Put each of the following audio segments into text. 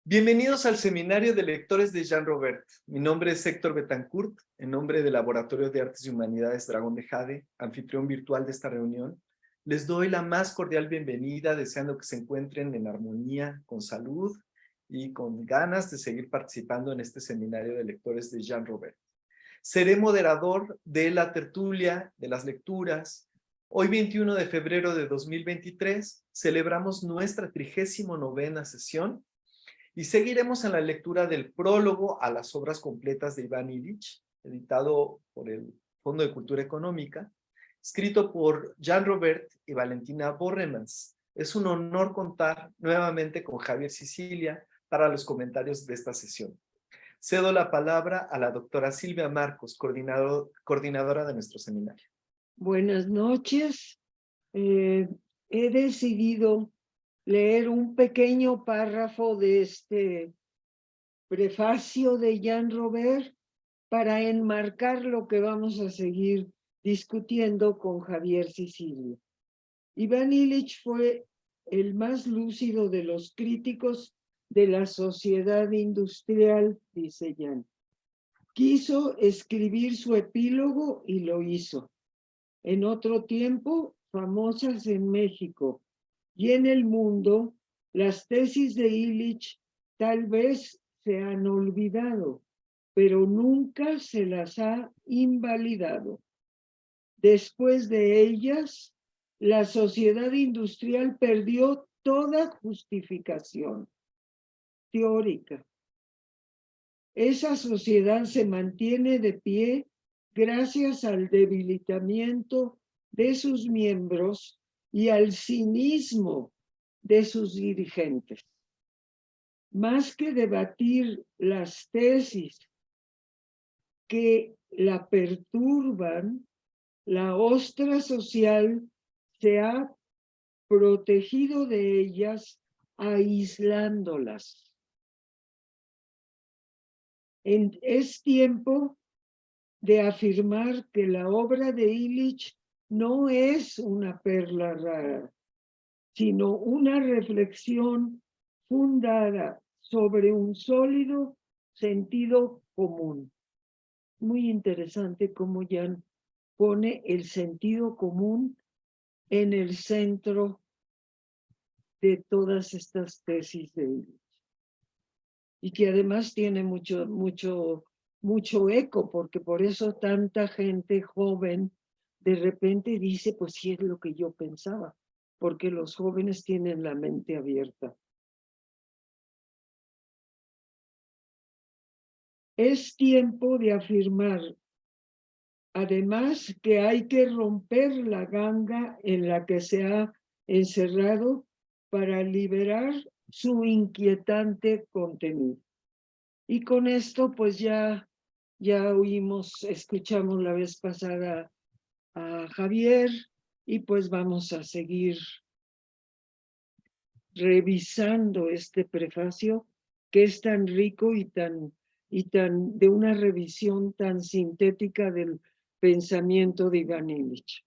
Bienvenidos al Seminario de Lectores de Jean Robert. Mi nombre es Héctor Betancourt, en nombre del Laboratorio de Artes y Humanidades Dragón de Jade, anfitrión virtual de esta reunión. Les doy la más cordial bienvenida, deseando que se encuentren en armonía, con salud y con ganas de seguir participando en este Seminario de Lectores de Jean Robert. Seré moderador de la tertulia, de las lecturas. Hoy, 21 de febrero de 2023, celebramos nuestra 39ª sesión y seguiremos en la lectura del prólogo a las obras completas de Iván Illich, editado por el Fondo de Cultura Económica, escrito por Jean Robert y Valentina Borremans. Es un honor contar nuevamente con Javier Sicilia para los comentarios de esta sesión. Cedo la palabra a la doctora Silvia Marcos, coordinadora de nuestro seminario. Buenas noches. He decidido leer un pequeño párrafo de este prefacio de Jean Robert para enmarcar lo que vamos a seguir discutiendo con Javier Sicilia. Iván Illich fue el más lúcido de los críticos de la sociedad industrial, dice Jean. Quiso escribir su epílogo y lo hizo. En otro tiempo, famosas en México y en el mundo, las tesis de Illich tal vez se han olvidado, pero nunca se las ha invalidado. Después de ellas, la sociedad industrial perdió toda justificación teórica. Esa sociedad se mantiene de pie gracias al debilitamiento de sus miembros y al cinismo de sus dirigentes. Más que debatir las tesis que la perturban, la ostra social se ha protegido de ellas aislándolas. Es tiempo de afirmar que la obra de Illich no es una perla rara, sino una reflexión fundada sobre un sólido sentido común. Muy interesante cómo Jan pone el sentido común en el centro de todas estas tesis de Illich. Y que además tiene mucho eco, porque por eso tanta gente joven de repente dice, pues sí es lo que yo pensaba, porque los jóvenes tienen la mente abierta. Es tiempo de afirmar, además, que hay que romper la ganga en la que se ha encerrado para liberar su inquietante contenido. Y con esto, pues ya escuchamos la vez pasada a Javier, y pues vamos a seguir revisando este prefacio que es tan rico y tan de una revisión tan sintética del pensamiento de Iván Illich.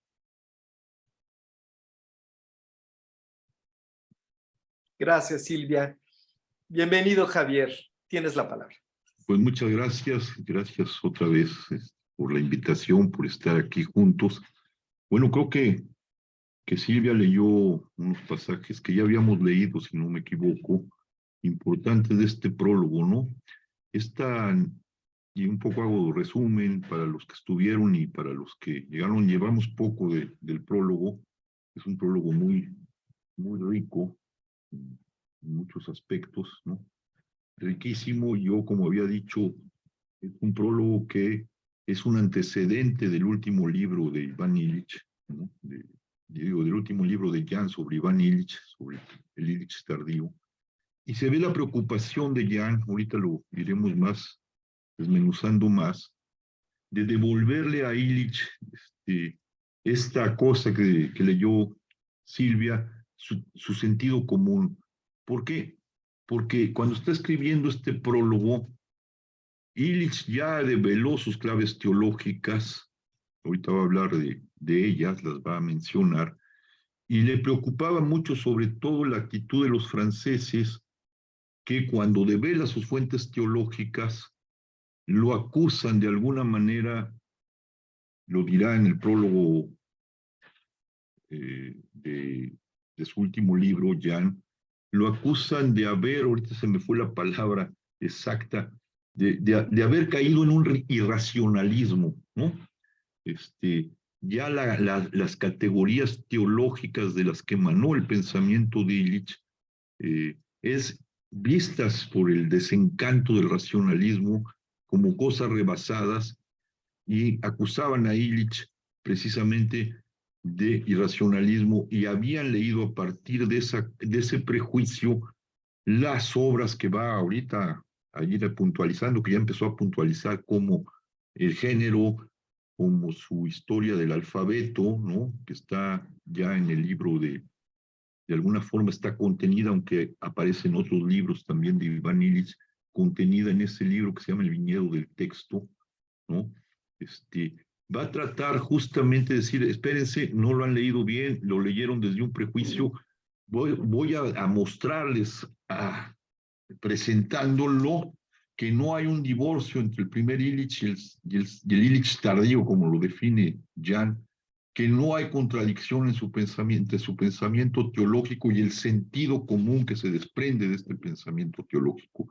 Gracias, Silvia. Bienvenido, Javier. Tienes la palabra. Pues muchas gracias otra vez por la invitación, por estar aquí juntos. Bueno, creo que Silvia leyó unos pasajes que ya habíamos leído, si no me equivoco, importantes de este prólogo, ¿no? Y un poco hago resumen para los que estuvieron y para los que llegaron, llevamos poco del prólogo. Es un prólogo muy rico en muchos aspectos, ¿no? Riquísimo. Yo, como había dicho, es un prólogo que es un antecedente del último libro de Iván Illich, ¿no? Del último libro de Jan sobre Iván Illich, sobre el Illich tardío. Y se ve la preocupación de Jan, ahorita lo iremos más, desmenuzando más, de devolverle a Illich esta cosa que leyó Silvia, su sentido común. ¿Por qué? Porque cuando está escribiendo este prólogo, Illich ya develó sus claves teológicas, ahorita va a hablar de ellas, las va a mencionar, y le preocupaba mucho sobre todo la actitud de los franceses que cuando devela sus fuentes teológicas, lo acusan de alguna manera, lo dirá en el prólogo de su último libro, Jan, lo acusan de haber, ahorita se me fue la palabra exacta, de haber caído en un irracionalismo, ¿no? Ya las categorías teológicas de las que emanó el pensamiento de Illich es vistas por el desencanto del racionalismo como cosas rebasadas y acusaban a Illich precisamente de irracionalismo y habían leído a partir de ese prejuicio las obras que va ahorita a ir puntualizando, que ya empezó a puntualizar como el género, como su historia del alfabeto, ¿no? Que está ya en el libro de alguna forma está contenida, aunque aparece en otros libros también de Iván Illich, contenida en ese libro que se llama El viñedo del texto, ¿no? Va a tratar justamente de decir, espérense, no lo han leído bien, lo leyeron desde un prejuicio, voy a mostrarles, presentándolo, que no hay un divorcio entre el primer Illich y el Illich tardío, como lo define Jan, que no hay contradicción en su pensamiento teológico y el sentido común que se desprende de este pensamiento teológico.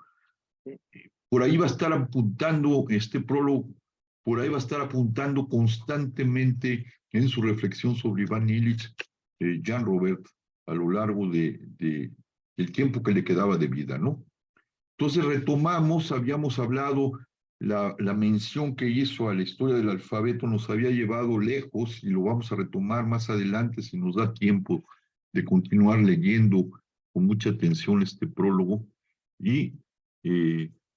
Por ahí va a estar apuntando este prólogo, por ahí va a estar apuntando constantemente en su reflexión sobre Iván Illich, Jan Robert, a lo largo del tiempo que le quedaba de vida, ¿no? Entonces retomamos, habíamos hablado, la mención que hizo a la historia del alfabeto nos había llevado lejos y lo vamos a retomar más adelante si nos da tiempo de continuar leyendo con mucha atención este prólogo y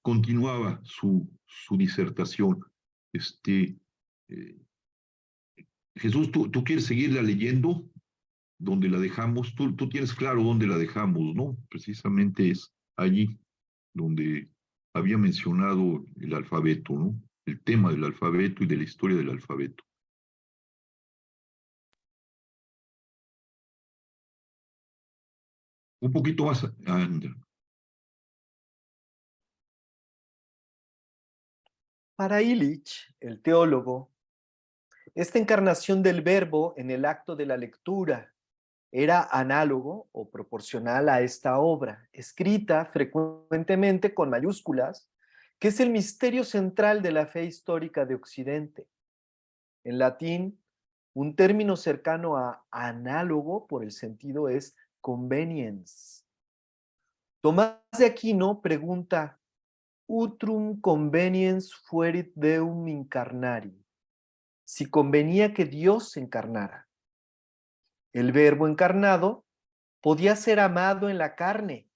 continuaba su disertación. Jesús, ¿tú quieres seguirla leyendo? ¿Dónde la dejamos? Tú tienes claro dónde la dejamos, ¿no? Precisamente es allí donde había mencionado el alfabeto, ¿no? El tema del alfabeto y de la historia del alfabeto. Un poquito más, Andra. Para Illich, el teólogo, esta encarnación del verbo en el acto de la lectura era análogo o proporcional a esta obra, escrita frecuentemente con mayúsculas, que es el misterio central de la fe histórica de Occidente. En latín, un término cercano a análogo por el sentido es conveniens. Tomás de Aquino pregunta, utrum conveniens fuerit Deum incarnari, si convenía que Dios se encarnara. El verbo encarnado podía ser amado en la carne.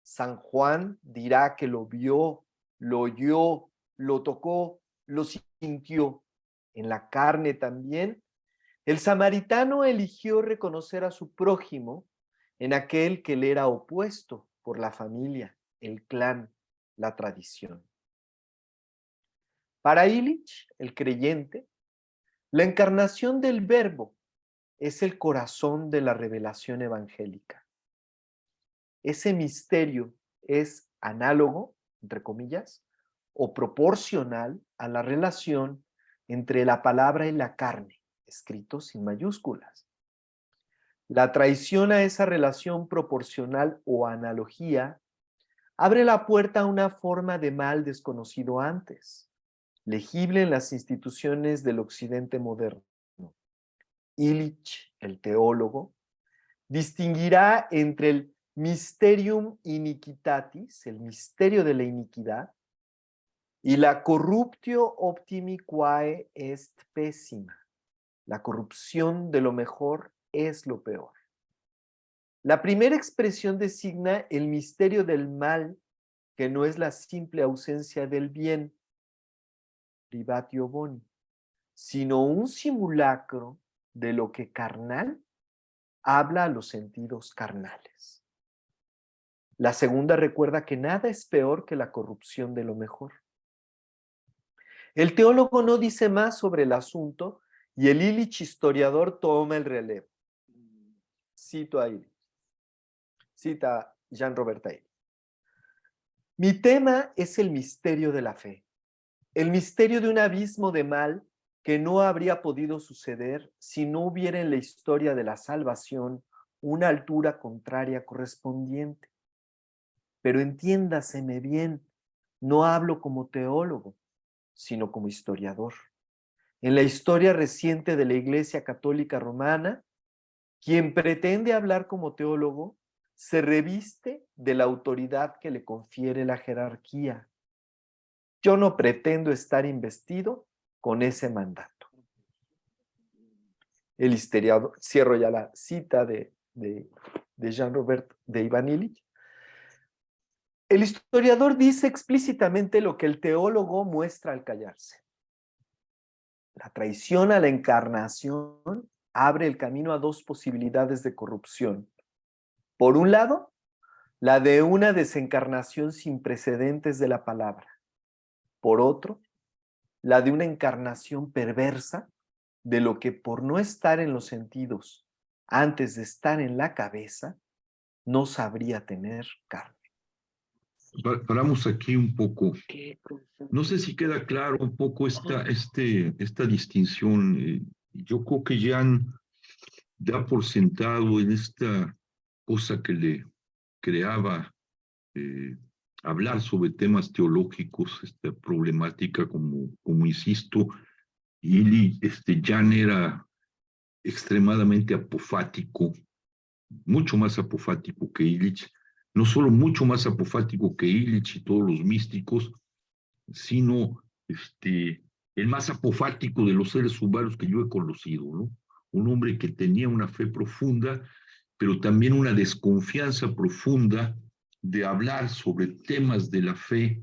San Juan dirá que lo vio, lo oyó, lo tocó, lo sintió. En la carne también, el samaritano eligió reconocer a su prójimo en aquel que le era opuesto por la familia, el clan, la tradición. Para Illich, el creyente, la encarnación del verbo es el corazón de la revelación evangélica. Ese misterio es análogo, entre comillas, o proporcional a la relación entre la palabra y la carne, escrito sin mayúsculas. La traición a esa relación proporcional o analogía abre la puerta a una forma de mal desconocido antes, legible en las instituciones del occidente moderno. Illich, el teólogo, distinguirá entre el mysterium iniquitatis, el misterio de la iniquidad, y la corruptio optimi quae est pessima. La corrupción de lo mejor es lo peor. La primera expresión designa el misterio del mal, que no es la simple ausencia del bien, privatio boni, sino un simulacro de lo que carnal habla a los sentidos carnales. La segunda recuerda que nada es peor que la corrupción de lo mejor. El teólogo no dice más sobre el asunto y el Illich historiador toma el relevo. Cito a Illich. Cita Jean Robert Illich. Mi tema es el misterio de la fe, el misterio de un abismo de mal que no habría podido suceder si no hubiera en la historia de la salvación una altura contraria correspondiente. Pero entiéndaseme bien, no hablo como teólogo, sino como historiador. En la historia reciente de la Iglesia Católica Romana, quien pretende hablar como teólogo se reviste de la autoridad que le confiere la jerarquía. Yo no pretendo estar investido con ese mandato. El historiador, cierro ya la cita de Jean-Robert de Ivan Illich. El historiador dice explícitamente lo que el teólogo muestra al callarse. La traición a la encarnación abre el camino a dos posibilidades de corrupción. Por un lado, la de una desencarnación sin precedentes de la palabra. Por otro, la de una encarnación perversa de lo que por no estar en los sentidos antes de estar en la cabeza, no sabría tener carne. Paramos aquí un poco. No sé si queda claro un poco esta distinción. Yo creo que Jan da por sentado en esta cosa que le creaba hablar sobre temas teológicos, esta problemática, como insisto, y Jan era extremadamente apofático, mucho más apofático que Illich, no solo mucho más apofático que Illich y todos los místicos, sino el más apofático de los seres humanos que yo he conocido, ¿no? Un hombre que tenía una fe profunda, pero también una desconfianza profunda de hablar sobre temas de la fe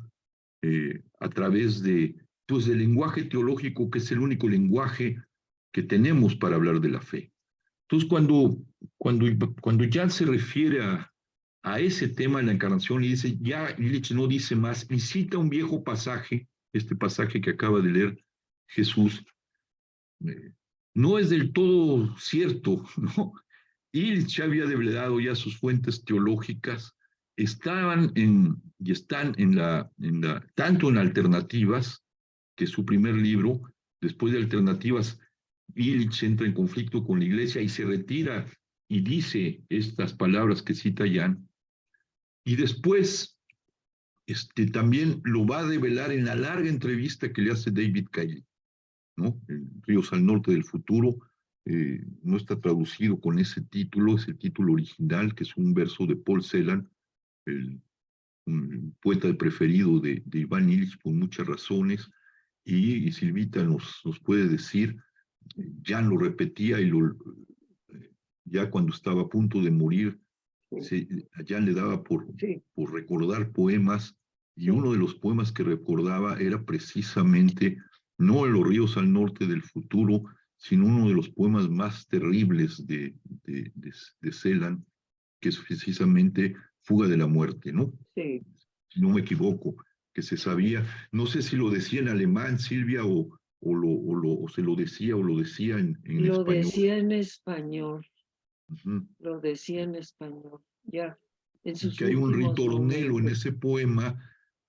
a través pues, del lenguaje teológico, que es el único lenguaje que tenemos para hablar de la fe. Entonces, cuando Jan se refiere a ese tema de la encarnación y dice, ya Illich no dice más, y cita un viejo pasaje, este pasaje que acaba de leer Jesús, no es del todo cierto, ¿no? Illich había develado ya sus fuentes teológicas, estaban y están tanto en Alternativas, que es su primer libro. Después de Alternativas, Illich entra en conflicto con la iglesia y se retira y dice estas palabras que cita Jan. Y después también lo va a develar en la larga entrevista que le hace David Cayley, ¿no? Ríos al norte del futuro. No está traducido con ese título, es el título original, que es un verso de Paul Celan, un poeta preferido de Ivan Illich por muchas razones, y Silvita nos puede decir, Jan lo repetía ya cuando estaba a punto de morir, a Jan le daba por recordar poemas, y uno de los poemas que recordaba era precisamente no Los ríos al norte del futuro, sino uno de los poemas más terribles de Celan, que es precisamente Fuga de la muerte, ¿no? Sí. Si no me equivoco, que se sabía, no sé si lo decía en alemán, Silvia, o se lo decía o lo decía en Lo español. decía en español. Uh-huh. Lo decía en español, ya. En sus que hay un últimos ritornelo en momentos. ese poema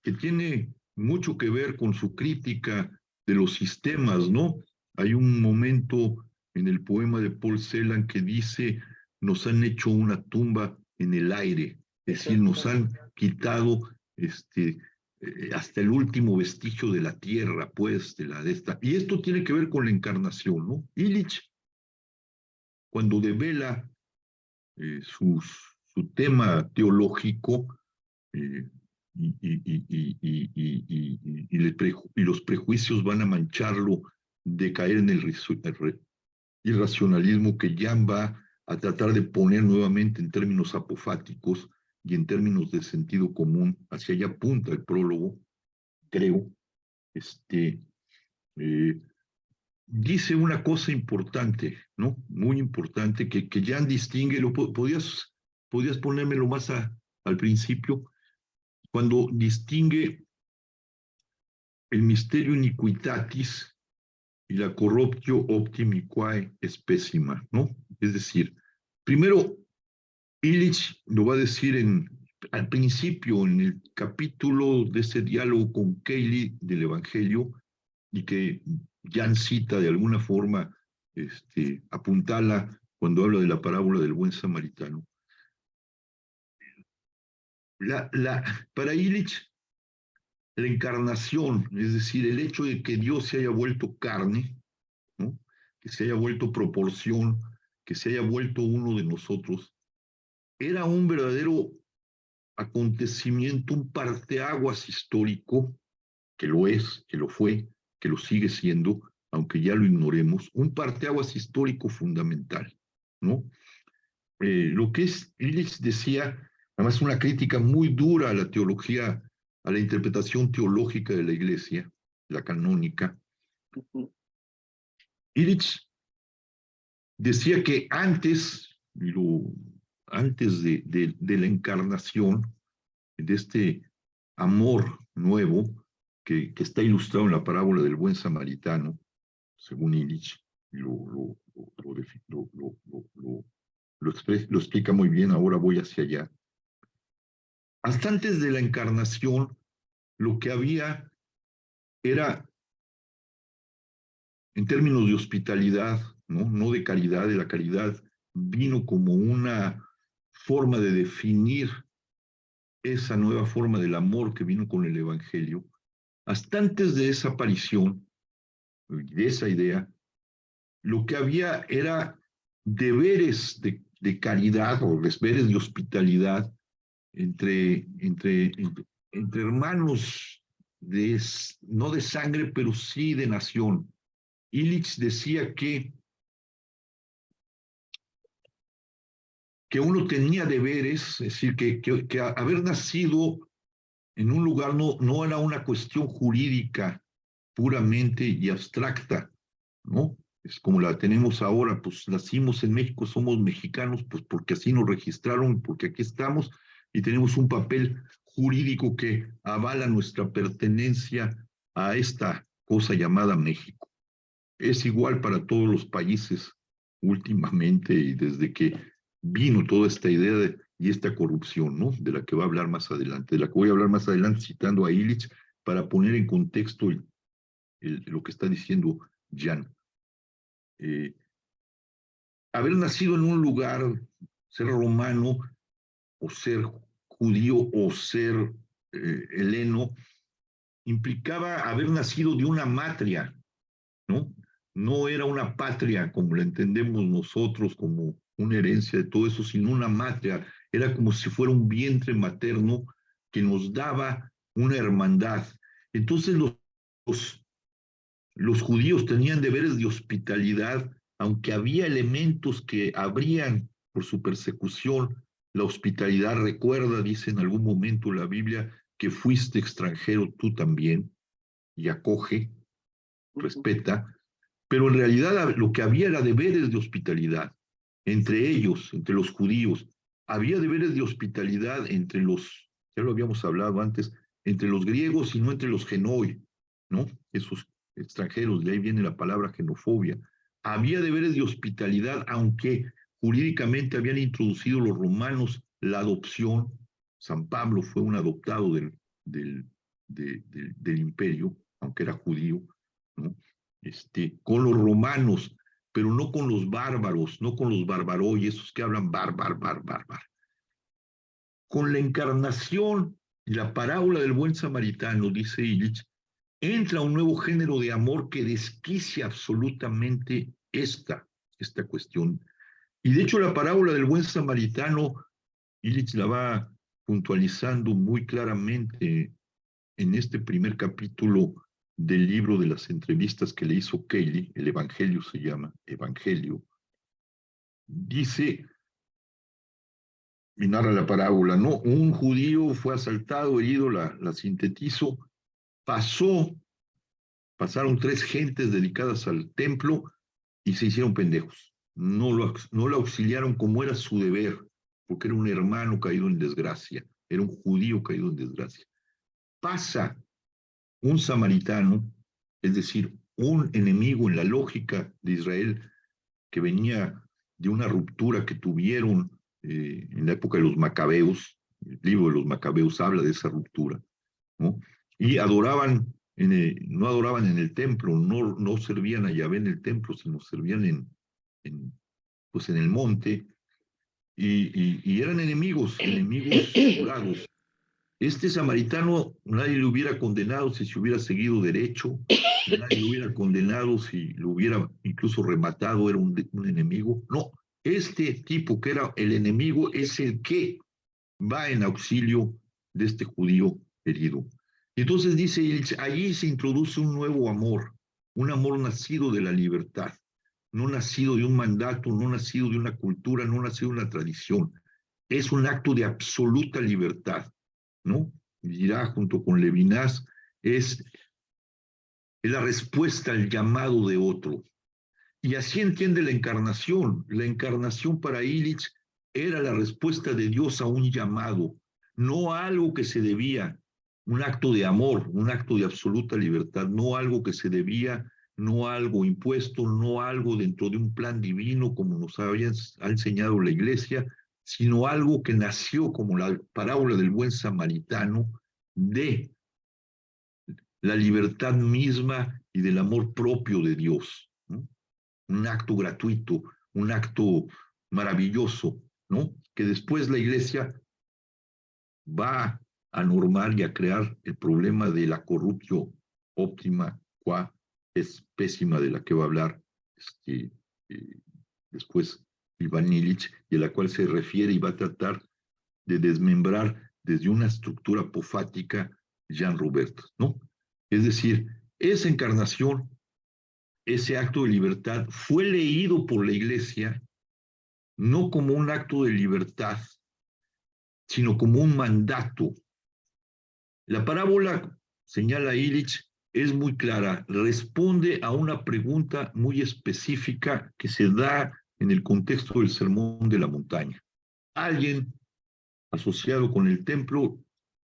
que tiene mucho que ver con su crítica de los sistemas, ¿no? Hay un momento en el poema de Paul Celan que dice, nos han hecho una tumba en el aire, es decir, nos han quitado hasta el último vestigio de la tierra, pues, de esta. Y esto tiene que ver con la encarnación, ¿no? Illich, cuando devela su tema teológico, y los prejuicios van a mancharlo de caer en el irracionalismo que Jan va a tratar de poner nuevamente en términos apofáticos y en términos de sentido común. Hacia allá apunta el prólogo, creo. Dice una cosa importante, ¿no? Muy importante, que Jan distingue, podías ponérmelo más al principio, cuando distingue el misterio iniquitatis y la corruptio optimi quae specima, ¿no? Es decir, primero, Illich lo va a decir en al principio, en el capítulo de ese diálogo con Kaylee del Evangelio, y que Jan cita de alguna forma, apuntala cuando habla de la parábola del buen samaritano. Para Illich, la encarnación, es decir, el hecho de que Dios se haya vuelto carne, ¿no? Que se haya vuelto proporción, que se haya vuelto uno de nosotros, era un verdadero acontecimiento, un parteaguas histórico, que lo es, que lo fue, que lo sigue siendo, aunque ya lo ignoremos, un parteaguas histórico fundamental, ¿no? Lo que es, Illich decía, además una crítica muy dura a la teología, a la interpretación teológica de la Iglesia, la canónica. Illich decía que antes de la encarnación, de este amor nuevo que está ilustrado en la parábola del buen samaritano, según Illich, lo explica muy bien, ahora voy hacia allá. Hasta antes de la encarnación, lo que había era, en términos de hospitalidad, no de caridad, de la caridad vino como una forma de definir esa nueva forma del amor que vino con el Evangelio. Hasta antes de esa aparición, de esa idea, lo que había era deberes de caridad o deberes de hospitalidad entre hermanos, no de sangre, pero sí de nación. Illich decía que uno tenía deberes, es decir, que haber nacido en un lugar no era una cuestión jurídica puramente y abstracta, ¿no? Es como la tenemos ahora, pues nacimos en México, somos mexicanos, pues porque así nos registraron, porque aquí estamos y tenemos un papel jurídico que avala nuestra pertenencia a esta cosa llamada México. Es igual para todos los países últimamente y desde que vino toda esta idea y esta corrupción, ¿no? De la que va a hablar más adelante, de la que voy a hablar más adelante citando a Illich para poner en contexto lo que está diciendo Jan. Haber nacido en un lugar, ser romano o ser judío o ser heleno, implicaba haber nacido de una matria, ¿no? No era una patria como la entendemos nosotros, como una herencia de todo eso, sino una matria. Era como si fuera un vientre materno que nos daba una hermandad. Entonces los judíos tenían deberes de hospitalidad, aunque había elementos que abrían por su persecución la hospitalidad. Recuerda, dice en algún momento la Biblia, que fuiste extranjero tú también, y acoge, respeta, pero en realidad lo que había era deberes de hospitalidad entre ellos, entre los judíos. Había deberes de hospitalidad entre ya lo habíamos hablado antes, entre los griegos y no entre los genoi, ¿no? Esos extranjeros, de ahí viene la palabra xenofobia. Había deberes de hospitalidad, aunque jurídicamente habían introducido los romanos la adopción. San Pablo fue un adoptado del imperio, aunque era judío, ¿no? Con los romanos, pero no con los bárbaros, no con los barbaroi, esos que hablan bárbaro. Con la encarnación y la parábola del buen samaritano, dice Illich, entra un nuevo género de amor que desquicia absolutamente esta cuestión. Y de hecho la parábola del buen samaritano, Illich la va puntualizando muy claramente en este primer capítulo del libro de las entrevistas que le hizo Kaylee, el Evangelio se llama, Evangelio, dice, y narra la parábola, ¿no? Un judío fue asaltado, herido, la sintetizo, pasaron 3 gentes dedicadas al templo y se hicieron pendejos. No lo auxiliaron como era su deber, porque era un hermano caído en desgracia, era un judío caído en desgracia. Pasa un samaritano, es decir, un enemigo en la lógica de Israel que venía de una ruptura que tuvieron en la época de los macabeos, El libro de los Macabeos habla de esa ruptura, ¿no? Y adoraban, no adoraban en el templo, no servían a Yahvé en el templo, sino servían pues en el monte, y eran enemigos jurados. Este samaritano nadie lo hubiera condenado si se hubiera seguido derecho, nadie lo hubiera condenado si lo hubiera incluso rematado, era un enemigo. No, este tipo que era el enemigo es el que va en auxilio de este judío herido. Y entonces dice, allí se introduce un nuevo amor, un amor nacido de la libertad, no nacido de un mandato, no nacido de una cultura, no nacido de una tradición. Es un acto de absoluta libertad, ¿no? Dirá junto con Levinas, es la respuesta al llamado de otro. Y así entiende la encarnación. La encarnación para Illich era la respuesta de Dios a un llamado, no a algo que se debía, un acto de amor, un acto de absoluta libertad, no algo que se debía, no algo impuesto, no algo dentro de un plan divino como nos ha enseñado la Iglesia, sino algo que nació como la parábola del buen samaritano de la libertad misma y del amor propio de Dios, ¿no? Un acto gratuito, un acto maravilloso, ¿no? Que después la Iglesia va a normar y a crear el problema de la corrupción óptima, cuá es pésima, de la que va a hablar después Iván Illich, y a la cual se refiere y va a tratar de desmembrar desde una estructura apofática Jean Robert, ¿no? Es decir, esa encarnación, ese acto de libertad fue leído por la Iglesia no como un acto de libertad, sino como un mandato. La parábola, señala Illich, es muy clara, responde a una pregunta muy específica que se da en el contexto del Sermón de la Montaña. Alguien asociado con el templo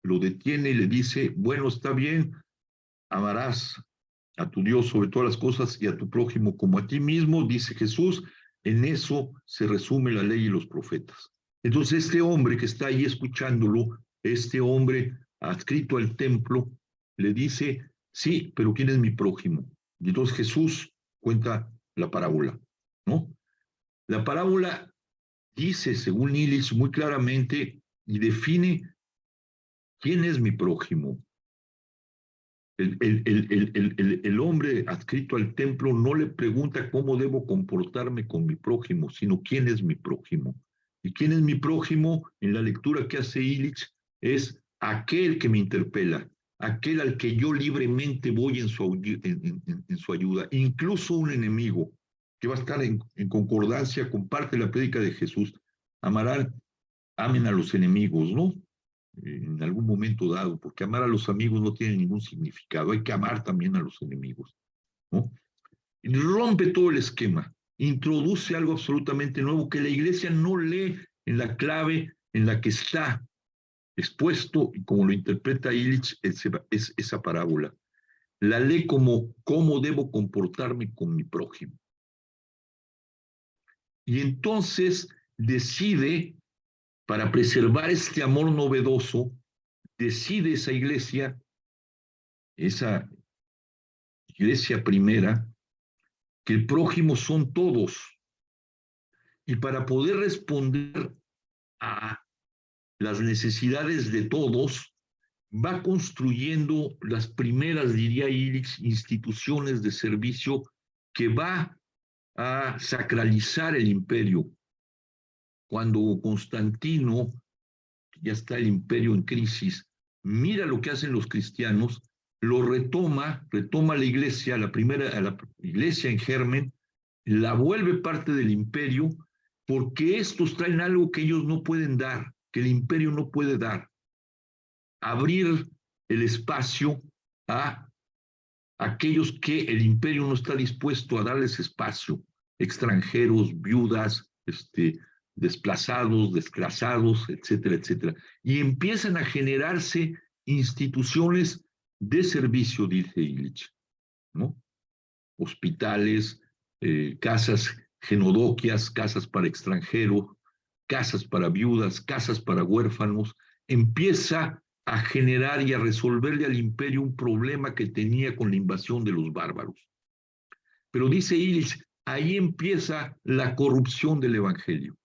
lo detiene y le dice, bueno, está bien, amarás a tu Dios sobre todas las cosas y a tu prójimo como a ti mismo, dice Jesús. En eso se resume la ley y los profetas. Entonces este hombre que está ahí escuchándolo, este hombre adscrito al templo, le dice, sí, pero ¿quién es mi prójimo? Y entonces Jesús cuenta la parábola, ¿no? La parábola dice, según Illich, muy claramente y define quién es mi prójimo. El hombre adscrito al templo no le pregunta cómo debo comportarme con mi prójimo, sino quién es mi prójimo. ¿Y quién es mi prójimo? En la lectura que hace Illich es aquel que me interpela, aquel al que yo libremente voy en su ayuda, incluso un enemigo que va a estar en concordancia con parte de la prédica de Jesús. Amen a los enemigos, ¿no? En algún momento dado, porque amar a los amigos no tiene ningún significado, hay que amar también a los enemigos, ¿no? Y rompe todo el esquema, introduce algo absolutamente nuevo que la Iglesia no lee en la clave en la que está expuesto, y como lo interpreta Illich, es esa parábola. La lee como cómo debo comportarme con mi prójimo. Y entonces decide, para preservar este amor novedoso, decide esa iglesia primera, que el prójimo son todos. Y para poder responder a las necesidades de todos, va construyendo las primeras, diría Illich, instituciones de servicio que va a sacralizar el imperio. Cuando Constantino, ya está el imperio en crisis, mira lo que hacen los cristianos, lo retoma la iglesia, a la iglesia en germen, la vuelve parte del imperio, porque estos traen algo que ellos no pueden dar, que el imperio no puede dar. Abrir el espacio a aquellos que el imperio no está dispuesto a darles espacio, extranjeros, viudas, desplazados, desclasados, etcétera, etcétera. Y empiezan a generarse instituciones de servicio, dice Illich, ¿no? Hospitales, casas genodoquias, casas para extranjeros, casas para viudas, casas para huérfanos, empieza a generar y a resolverle al imperio un problema que tenía con la invasión de los bárbaros. Pero dice Illich, ahí empieza la corrupción del evangelio.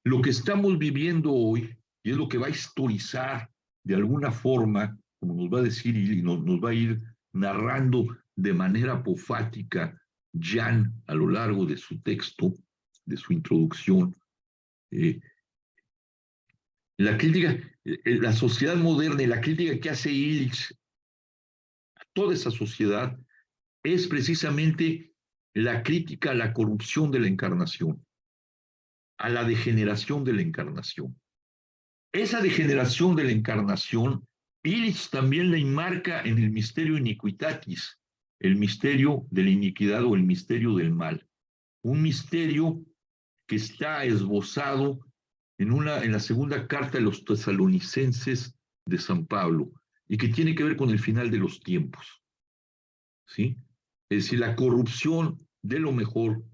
Lo que estamos viviendo hoy, y es lo que va a historizar de alguna forma, como nos va a decir y nos va a ir narrando de manera apofática Jan a lo largo de su texto, de su introducción, la crítica, la sociedad moderna y la crítica que hace Illich a toda esa sociedad es precisamente la crítica a la corrupción de la encarnación, a la degeneración de la encarnación. Esa degeneración de la encarnación, Illich también la enmarca en el misterio iniquitatis, el misterio de la iniquidad o el misterio del mal. Un misterio que está esbozado en la segunda carta de los tesalonicenses de San Pablo y que tiene que ver con el final de los tiempos. ¿Sí? Es decir, la corrupción de lo mejor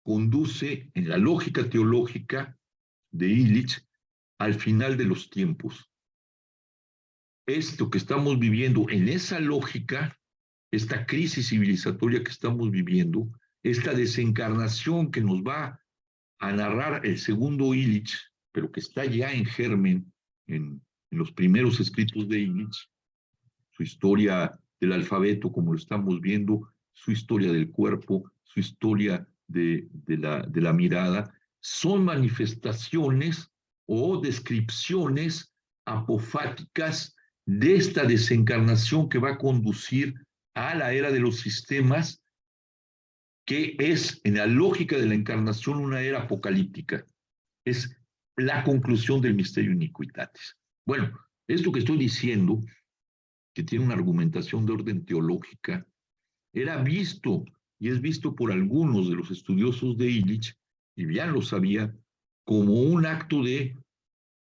conduce en la lógica teológica de Illich al final de los tiempos. Esto que estamos viviendo en esa lógica, esta crisis civilizatoria que estamos viviendo, esta desencarnación que nos va a narrar el segundo Illich, pero que está ya en germen en los primeros escritos de Illich, su historia del alfabeto, como lo estamos viendo, su historia del cuerpo, su historia de la mirada, son manifestaciones o descripciones apofáticas de esta desencarnación que va a conducir a la era de los sistemas, que es, en la lógica de la encarnación, una era apocalíptica. Es la conclusión del misterio iniquitatis. Bueno, esto que estoy diciendo, que tiene una argumentación de orden teológica, era visto y es visto por algunos de los estudiosos de Illich, y ya lo sabía, como un acto de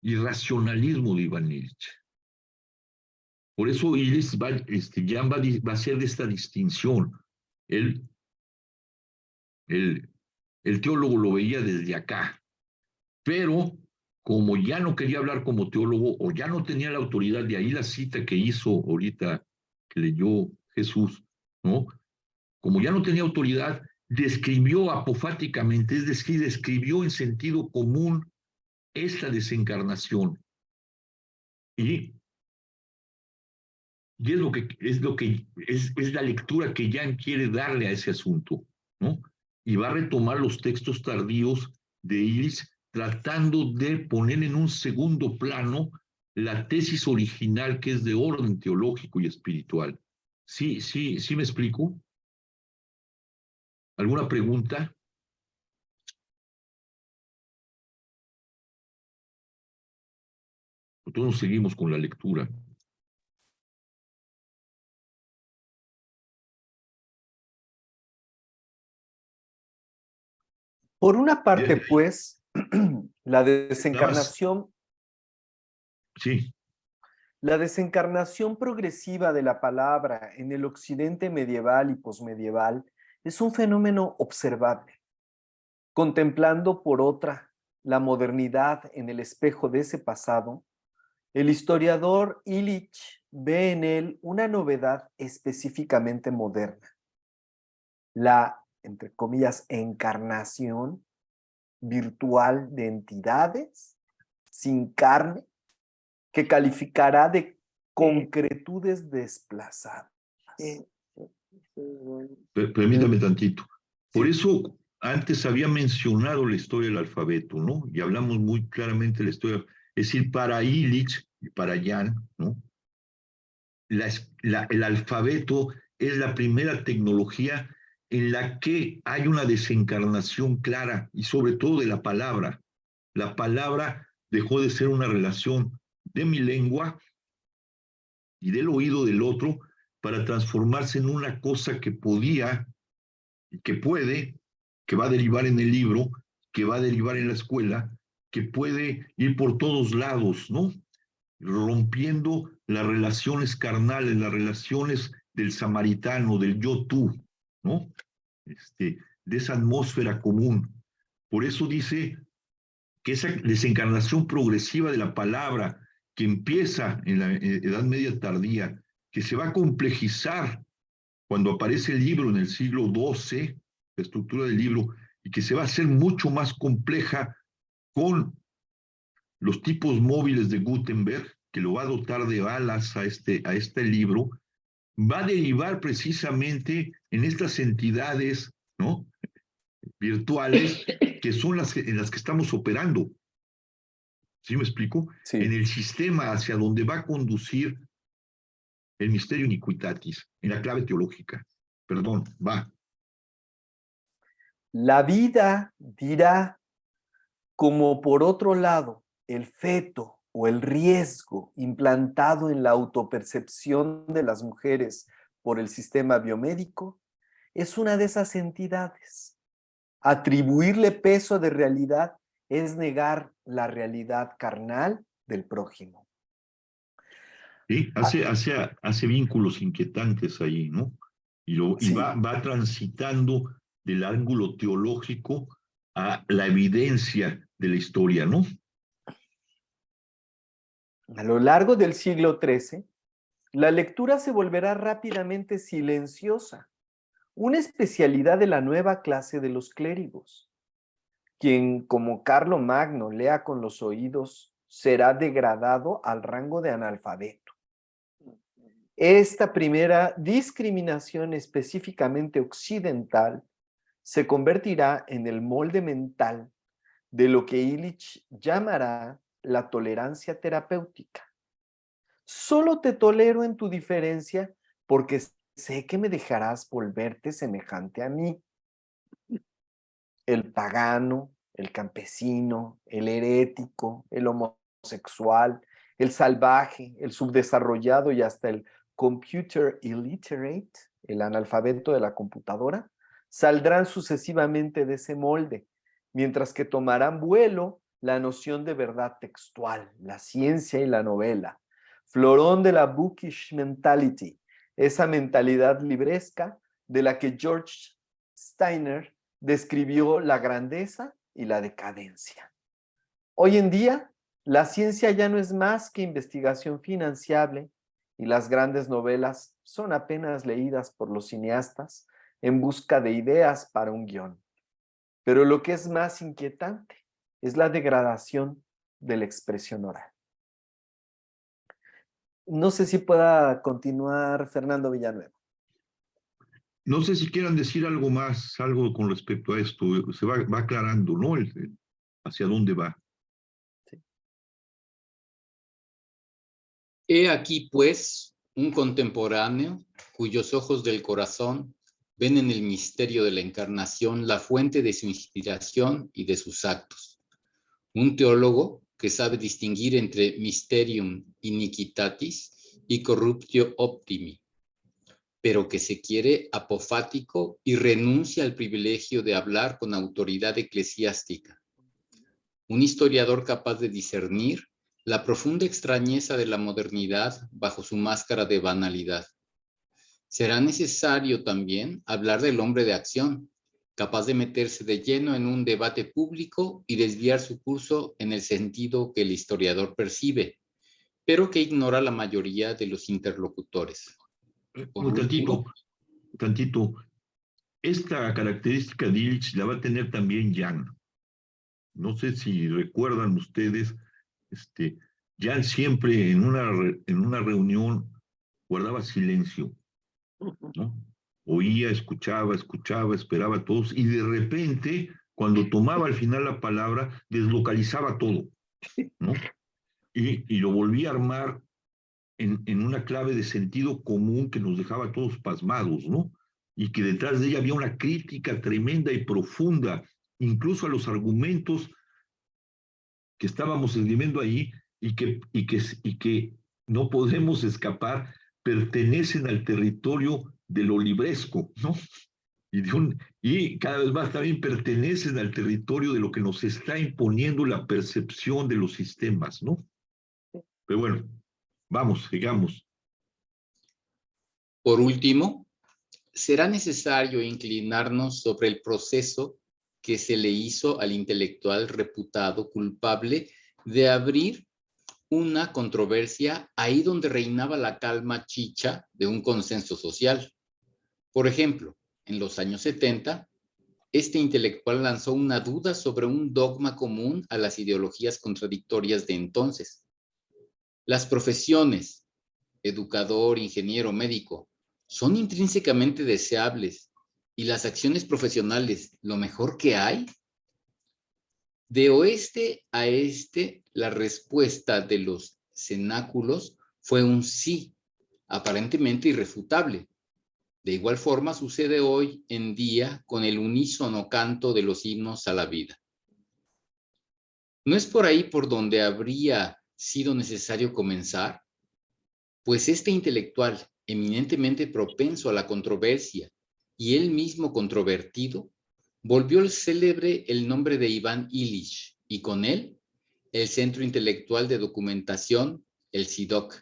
irracionalismo de Iván Illich. Por eso Illich va a hacer de esta distinción. El teólogo lo veía desde acá, pero como ya no quería hablar como teólogo o ya no tenía la autoridad, de ahí la cita que hizo ahorita, que leyó Jesús, ¿no? Como ya no tenía autoridad, describió apofáticamente, es decir, describió en sentido común esta desencarnación. Y es la lectura que Jan quiere darle a ese asunto, ¿no? Y va a retomar los textos tardíos de Illich, tratando de poner en un segundo plano la tesis original, que es de orden teológico y espiritual. ¿Sí me explico? ¿Alguna pregunta? Todos seguimos con la lectura. Por una parte, pues, la desencarnación, sí. La desencarnación progresiva de la palabra en el occidente medieval y posmedieval es un fenómeno observable. Contemplando por otra la modernidad en el espejo de ese pasado, el historiador Illich ve en él una novedad específicamente moderna. La, entre comillas, encarnación virtual de entidades sin carne, que calificará de concretudes desplazadas. Permítame tantito. Por eso antes había mencionado la historia del alfabeto, ¿no? Y hablamos muy claramente de la historia. Es decir, para Illich y para Jan, ¿no? El alfabeto es la primera tecnología en la que hay una desencarnación clara y sobre todo de la palabra. La palabra dejó de ser una relación de mi lengua y del oído del otro para transformarse en una cosa que podía, que puede, que va a derivar en el libro, que va a derivar en la escuela, que puede ir por todos lados, ¿no? Rompiendo las relaciones carnales, las relaciones del samaritano, del yo-tú, ¿no? De esa atmósfera común. Por eso dice que esa desencarnación progresiva de la palabra que empieza en la Edad Media tardía, que se va a complejizar cuando aparece el libro en el siglo XII, la estructura del libro, y que se va a hacer mucho más compleja con los tipos móviles de Gutenberg, que lo va a dotar de alas a este libro, va a derivar precisamente en estas entidades, ¿no?, virtuales, que son en las que estamos operando. ¿Sí me explico? Sí. En el sistema hacia donde va a conducir el Mysterio Iniquitatis, en la clave teológica. Perdón, va. La vida dirá, como por otro lado, el feto o el riesgo implantado en la autopercepción de las mujeres por el sistema biomédico es una de esas entidades. Atribuirle peso de realidad es negar la realidad carnal del prójimo. ¿Sí? Hace vínculos inquietantes ahí, ¿no? Y Sí. va transitando del ángulo teológico a la evidencia de la historia, ¿no? A lo largo del siglo XIII, la lectura se volverá rápidamente silenciosa, una especialidad de la nueva clase de los clérigos. Quien, como Carlomagno, lea con los oídos, será degradado al rango de analfabeto. Esta primera discriminación específicamente occidental se convertirá en el molde mental de lo que Illich llamará la tolerancia terapéutica. Solo te tolero en tu diferencia porque sé que me dejarás volverte semejante a mí. El pagano, el campesino, el herético, el homosexual, el salvaje, el subdesarrollado y hasta el computer illiterate, el analfabeto de la computadora, saldrán sucesivamente de ese molde, mientras que tomarán vuelo la noción de verdad textual, la ciencia y la novela, florón de la bookish mentality, esa mentalidad libresca de la que George Steiner describió la grandeza y la decadencia. Hoy en día, la ciencia ya no es más que investigación financiable y las grandes novelas son apenas leídas por los cineastas en busca de ideas para un guión. Pero lo que es más inquietante es la degradación de la expresión oral. No sé si pueda continuar Fernando Villanueva. No sé si quieran decir algo más, algo con respecto a esto. Se va aclarando, ¿no? Hacia dónde va. He aquí, pues, un contemporáneo cuyos ojos del corazón ven en el misterio de la encarnación la fuente de su inspiración y de sus actos. Un teólogo que sabe distinguir entre mysterium iniquitatis y corruptio optimi, pero que se quiere apofático y renuncia al privilegio de hablar con autoridad eclesiástica. Un historiador capaz de discernir la profunda extrañeza de la modernidad bajo su máscara de banalidad. Será necesario también hablar del hombre de acción, capaz de meterse de lleno en un debate público y desviar su curso en el sentido que el historiador percibe, pero que ignora la mayoría de los interlocutores. Por último, Tantito. Esta característica de Illich la va a tener también Jan. No sé si recuerdan ustedes, Jan siempre en una reunión guardaba silencio, ¿no? Oía, escuchaba, esperaba a todos, y de repente, cuando tomaba al final la palabra, deslocalizaba todo, ¿no? Y lo volvía a armar en una clave de sentido común que nos dejaba a todos pasmados, ¿no? Y que detrás de ella había una crítica tremenda y profunda, incluso a los argumentos que estábamos esgrimiendo ahí y que no podemos escapar, pertenecen al territorio de lo libresco, ¿no? Y cada vez más también pertenecen al territorio de lo que nos está imponiendo la percepción de los sistemas, ¿no? Pero bueno, vamos, sigamos. por último, será necesario inclinarnos sobre el proceso que se le hizo al intelectual reputado culpable de abrir una controversia ahí donde reinaba la calma chicha de un consenso social. Por ejemplo, en los años 70, este intelectual lanzó una duda sobre un dogma común a las ideologías contradictorias de entonces. Las profesiones, educador, ingeniero, médico, son intrínsecamente deseables y las acciones profesionales lo mejor que hay. De oeste a este, la respuesta de los cenáculos fue un sí, aparentemente irrefutable. De igual forma sucede hoy en día con el unísono canto de los himnos a la vida. ¿No es por ahí por donde habría sido necesario comenzar? Pues este intelectual, eminentemente propenso a la controversia y él mismo controvertido, volvió el célebre el nombre de Iván Illich y con él el Centro Intelectual de Documentación, el CIDOC,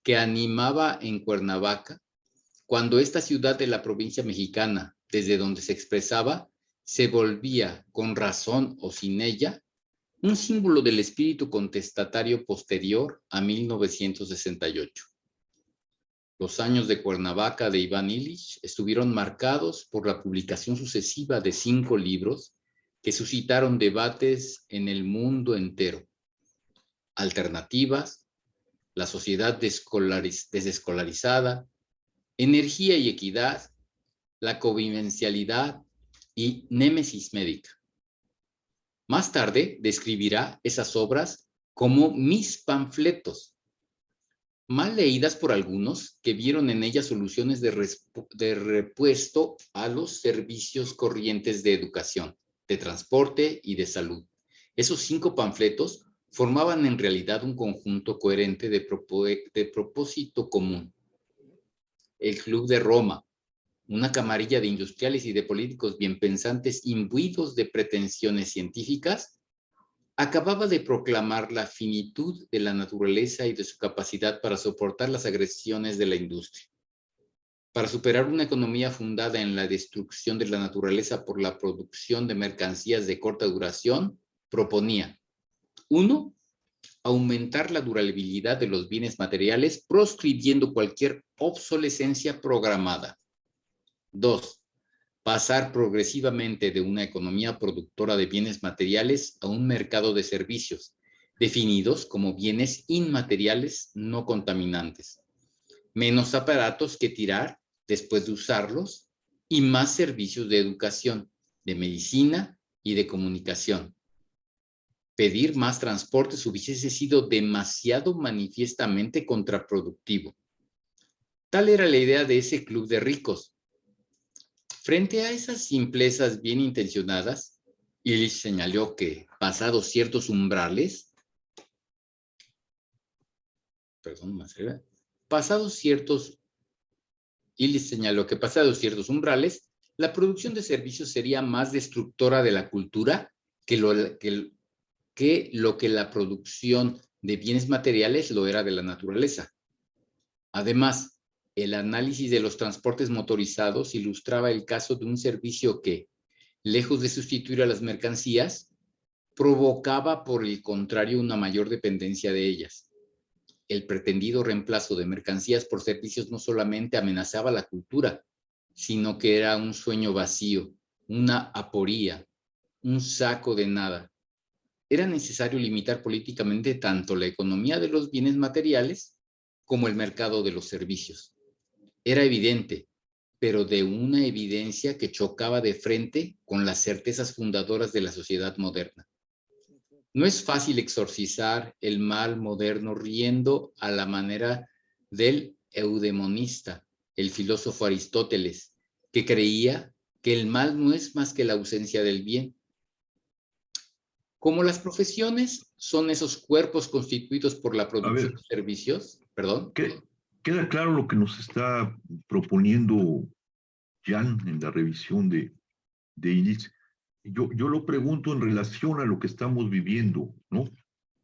que animaba en Cuernavaca, cuando esta ciudad de la provincia mexicana, desde donde se expresaba, se volvía, con razón o sin ella, un símbolo del espíritu contestatario posterior a 1968. Los años de Cuernavaca de Iván Illich estuvieron marcados por la publicación sucesiva de 5 libros que suscitaron debates en el mundo entero. Alternativas, la sociedad desescolarizada, energía y equidad, la convivencialidad y némesis médica. Más tarde describirá esas obras como mis panfletos, mal leídas por algunos que vieron en ellas soluciones de repuesto a los servicios corrientes de educación, de transporte y de salud. Esos 5 panfletos formaban en realidad un conjunto coherente de propósito común. El Club de Roma, una camarilla de industriales y de políticos bienpensantes imbuidos de pretensiones científicas, acababa de proclamar la finitud de la naturaleza y de su capacidad para soportar las agresiones de la industria. Para superar una economía fundada en la destrucción de la naturaleza por la producción de mercancías de corta duración, proponía: 1. Aumentar la durabilidad de los bienes materiales proscribiendo cualquier obsolescencia programada. 2. Pasar progresivamente de una economía productora de bienes materiales a un mercado de servicios, definidos como bienes inmateriales no contaminantes. Menos aparatos que tirar después de usarlos y más servicios de educación, de medicina y de comunicación. Pedir más transportes hubiese sido demasiado manifiestamente contraproductivo. Tal era la idea de ese club de ricos. Frente a esas simplezas bien intencionadas, Illich señaló que pasados ciertos umbrales, la producción de servicios sería más destructora de la cultura que lo que la producción de bienes materiales lo era de la naturaleza. Además, el análisis de los transportes motorizados ilustraba el caso de un servicio que, lejos de sustituir a las mercancías, provocaba por el contrario una mayor dependencia de ellas. El pretendido reemplazo de mercancías por servicios no solamente amenazaba la cultura, sino que era un sueño vacío, una aporía, un saco de nada. Era necesario limitar políticamente tanto la economía de los bienes materiales como el mercado de los servicios. Era evidente, pero de una evidencia que chocaba de frente con las certezas fundadoras de la sociedad moderna. No es fácil exorcizar el mal moderno riendo a la manera del eudemonista, el filósofo Aristóteles, que creía que el mal no es más que la ausencia del bien. Como las profesiones son esos cuerpos constituidos por la producción de servicios, perdón. Queda claro lo que nos está proponiendo Jan en la revisión de Illich. Yo lo pregunto en relación a lo que estamos viviendo, ¿no?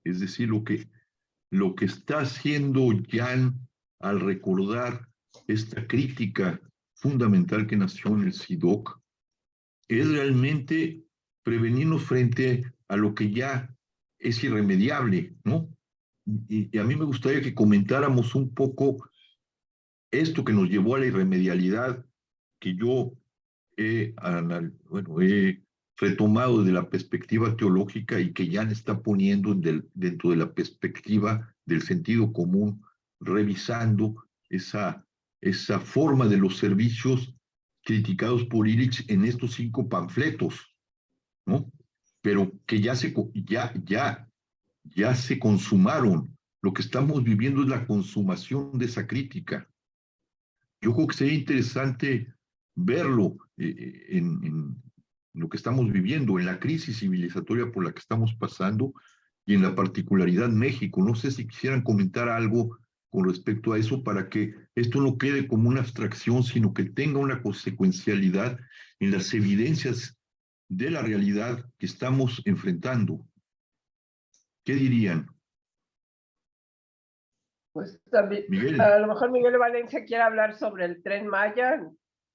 Es decir, lo que está haciendo Jan al recordar esta crítica fundamental que nació en el CIDOC es realmente prevenirnos frente a lo que ya es irremediable, ¿no? Y a mí me gustaría que comentáramos un poco esto que nos llevó a la irremedialidad, que yo he retomado desde la perspectiva teológica y que Jan está poniendo dentro de la perspectiva del sentido común, revisando esa forma de los servicios criticados por Illich en estos 5 panfletos, ¿no? Pero que ya se consumaron. Lo que estamos viviendo es la consumación de esa crítica. Yo creo que sería interesante verlo en lo que estamos viviendo, en la crisis civilizatoria por la que estamos pasando y en la particularidad México. No sé si quisieran comentar algo con respecto a eso para que esto no quede como una abstracción, sino que tenga una consecuencialidad en las evidencias de la realidad que estamos enfrentando. ¿Qué dirían? Pues también, Miguel. a lo mejor Miguel Valencia quiere hablar sobre el Tren Maya.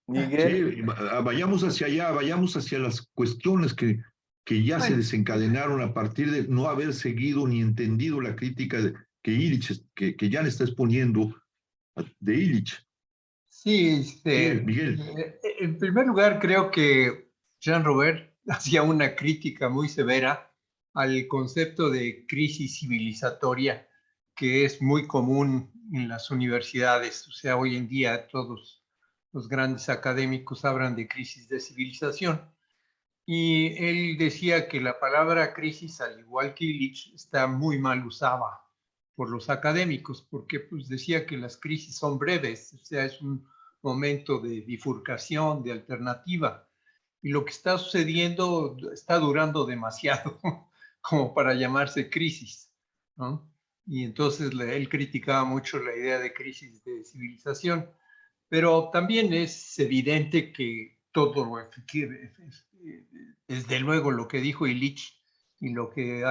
Miguel. Sí, vayamos hacia allá, vayamos hacia las cuestiones que ya se desencadenaron a partir de no haber seguido ni entendido la crítica que Illich, que Jan está exponiendo de Illich. Sí, Miguel. en primer lugar creo que Jean-Robert hacía una crítica muy severa al concepto de crisis civilizatoria que es muy común en las universidades. O sea, hoy en día todos los grandes académicos hablan de crisis de civilización. Y él decía que la palabra crisis, al igual que Illich, está muy mal usada por los académicos, porque pues, decía que las crisis son breves, o sea, es un momento de bifurcación, de alternativa. Y lo que está sucediendo está durando demasiado como para llamarse crisis, ¿no? Y entonces él criticaba mucho la idea de crisis de civilización, pero también es evidente que todo lo desde luego lo que dijo Illich y lo que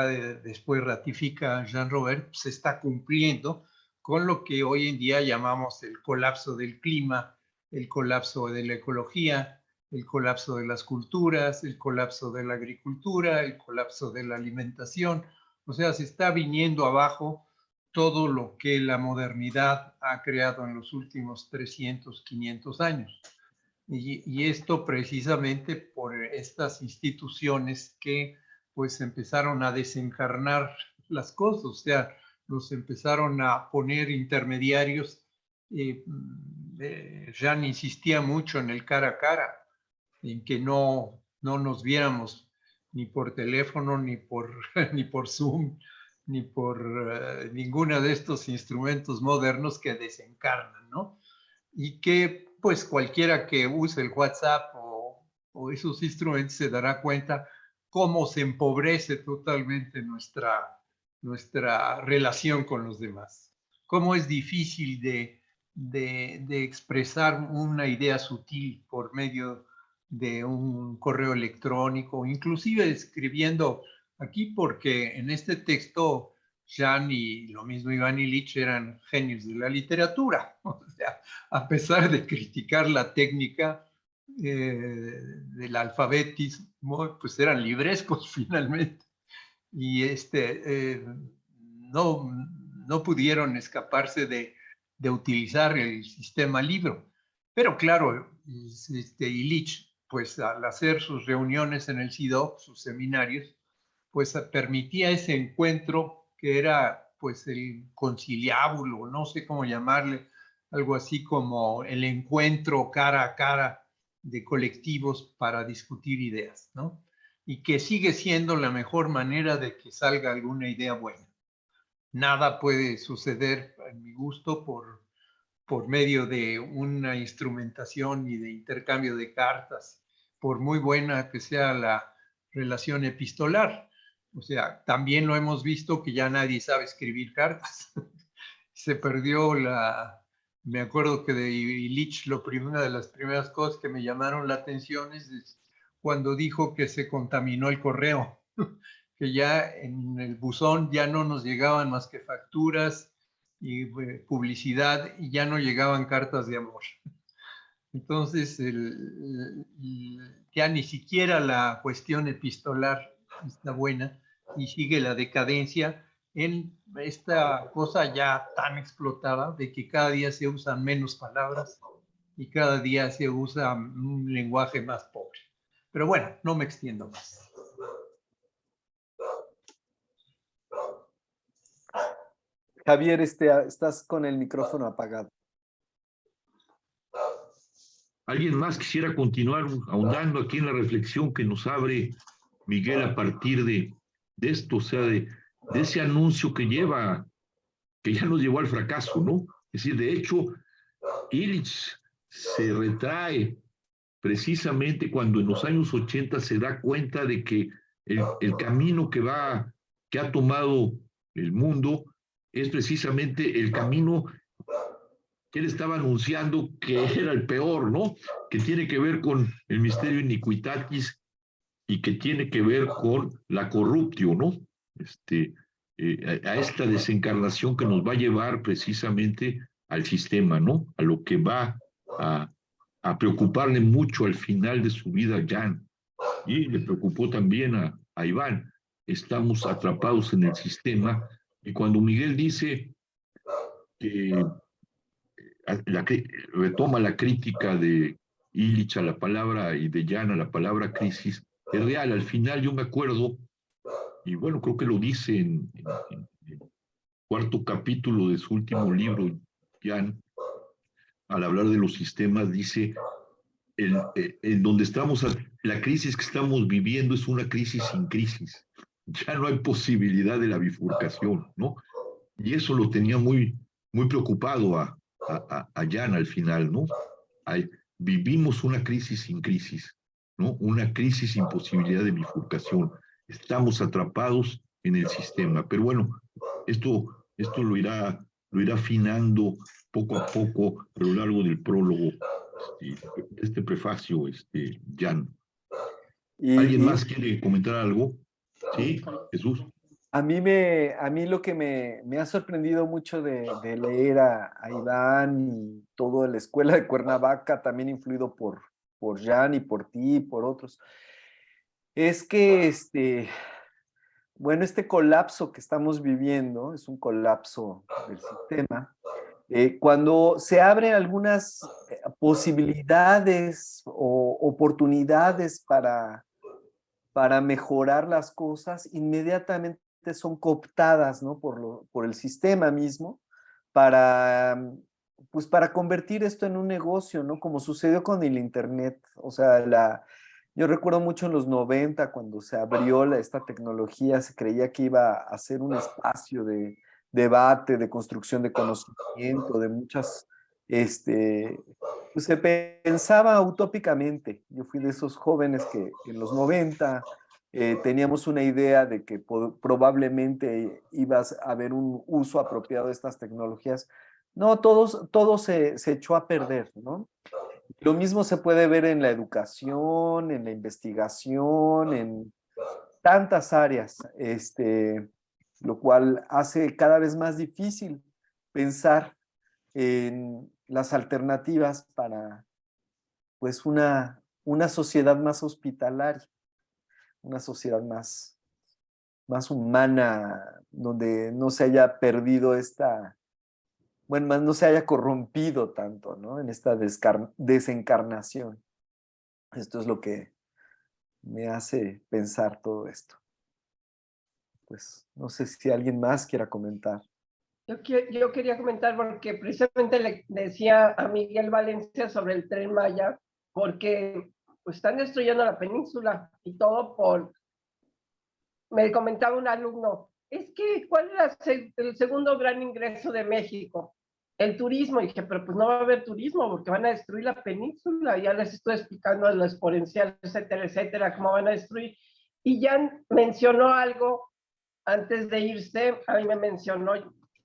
después ratifica Jean-Robert se está cumpliendo con lo que hoy en día llamamos el colapso del clima, el colapso de la ecología, el colapso de las culturas, el colapso de la agricultura, el colapso de la alimentación. O sea, se está viniendo abajo todo lo que la modernidad ha creado en los últimos 300, 500 años. Y esto precisamente por estas instituciones que pues empezaron a desencarnar las cosas, o sea, nos empezaron a poner intermediarios. Jean insistía mucho en el cara a cara, en que no nos viéramos ni por teléfono, ni por Zoom, ni por ninguno de estos instrumentos modernos que desencarnan, ¿no? Y que pues cualquiera que use el WhatsApp o esos instrumentos se dará cuenta cómo se empobrece totalmente nuestra relación con los demás. Cómo es difícil de expresar una idea sutil por medio de un correo electrónico, inclusive escribiendo aquí, porque en este texto Jan y lo mismo Iván Illich eran genios de la literatura. O sea, a pesar de criticar la técnica del alfabetismo, pues eran librescos finalmente. Y no pudieron escaparse de utilizar el sistema libro. Pero claro, Illich, pues al hacer sus reuniones en el CIDO, sus seminarios, pues permitía ese encuentro que era pues el conciliábulo, no sé cómo llamarle, algo así como el encuentro cara a cara de colectivos para discutir ideas, ¿no? Y que sigue siendo la mejor manera de que salga alguna idea buena. Nada puede suceder, a mi gusto, por medio de una instrumentación y de intercambio de cartas, por muy buena que sea la relación epistolar. O sea, también lo hemos visto que ya nadie sabe escribir cartas. Se perdió me acuerdo que de Illich, una de las primeras cosas que me llamaron la atención es cuando dijo que se contaminó el correo, que ya en el buzón ya no nos llegaban más que facturas y publicidad y ya no llegaban cartas de amor. Entonces, ya ni siquiera la cuestión epistolar está buena y sigue la decadencia en esta cosa ya tan explotada de que cada día se usan menos palabras y cada día se usa un lenguaje más pobre. Pero bueno, no me extiendo más. Javier, estás con el micrófono apagado. ¿Alguien más quisiera continuar ahondando aquí en la reflexión que nos abre Miguel a partir de esto, o sea, de ese anuncio que ya nos llevó al fracaso, ¿no? Es decir, de hecho, Illich se retrae precisamente cuando en los años 80 se da cuenta de que el camino que ha tomado el mundo es precisamente el camino que él estaba anunciando que era el peor, ¿no? Que tiene que ver con el misterio iniquitatis y que tiene que ver con la corruptio, ¿no? A esta desencarnación que nos va a llevar precisamente al sistema, ¿no? A lo que va a preocuparle mucho al final de su vida a Jan. Y le preocupó también a Iván. Estamos atrapados en el sistema. Y cuando Miguel dice que retoma la crítica de Illich a la palabra y de Jan a la palabra crisis, es real. Al final yo me acuerdo, y bueno, creo que lo dice en el cuarto capítulo de su último libro, Jan, al hablar de los sistemas, dice, en donde estamos, la crisis que estamos viviendo es una crisis sin crisis. Ya no hay posibilidad de la bifurcación, ¿no? Y eso lo tenía muy, muy preocupado a Jan al final, ¿no? Vivimos una crisis sin crisis, ¿no? Una crisis sin posibilidad de bifurcación. Estamos atrapados en el sistema. Pero bueno, esto lo irá afinando poco a poco a lo largo del prólogo, este prefacio, Jan. ¿Alguien más quiere comentar algo? Sí, Jesús. A mí lo que me ha sorprendido mucho de leer a Iván y toda la escuela de Cuernavaca, también influido por Jan y por ti y por otros, es que bueno, este colapso que estamos viviendo es un colapso del sistema. Cuando se abren algunas posibilidades o oportunidades para mejorar las cosas, inmediatamente son cooptadas, ¿no? por el sistema mismo pues para convertir esto en un negocio, ¿no? Como sucedió con el Internet. O sea, yo recuerdo mucho en los 90, cuando se abrió esta tecnología, se creía que iba a ser un espacio de debate, de construcción de conocimiento, de muchas, pues se pensaba utópicamente. Yo fui de esos jóvenes que en los 90 teníamos una idea de que probablemente ibas a haber un uso apropiado de estas tecnologías. No, todo se echó a perder, ¿no? Lo mismo se puede ver en la educación, en la investigación, en tantas áreas, lo cual hace cada vez más difícil pensar en las alternativas para, pues, una sociedad más hospitalaria, una sociedad más humana, donde no se haya perdido bueno, más no se haya corrompido tanto, ¿no? En esta desencarnación. Esto es lo que me hace pensar todo esto. Pues no sé si alguien más quiera comentar. Yo quería comentar porque precisamente le decía a Miguel Valencia sobre el Tren Maya, porque pues, están destruyendo la península y todo me comentaba un alumno, es que ¿cuál era el segundo gran ingreso de México? El turismo. Y dije, pero pues no va a haber turismo porque van a destruir la península. Ya les estoy explicando lo exponencial, etcétera, etcétera, cómo van a destruir. Y ya mencionó algo antes de irse, a mí me mencionó,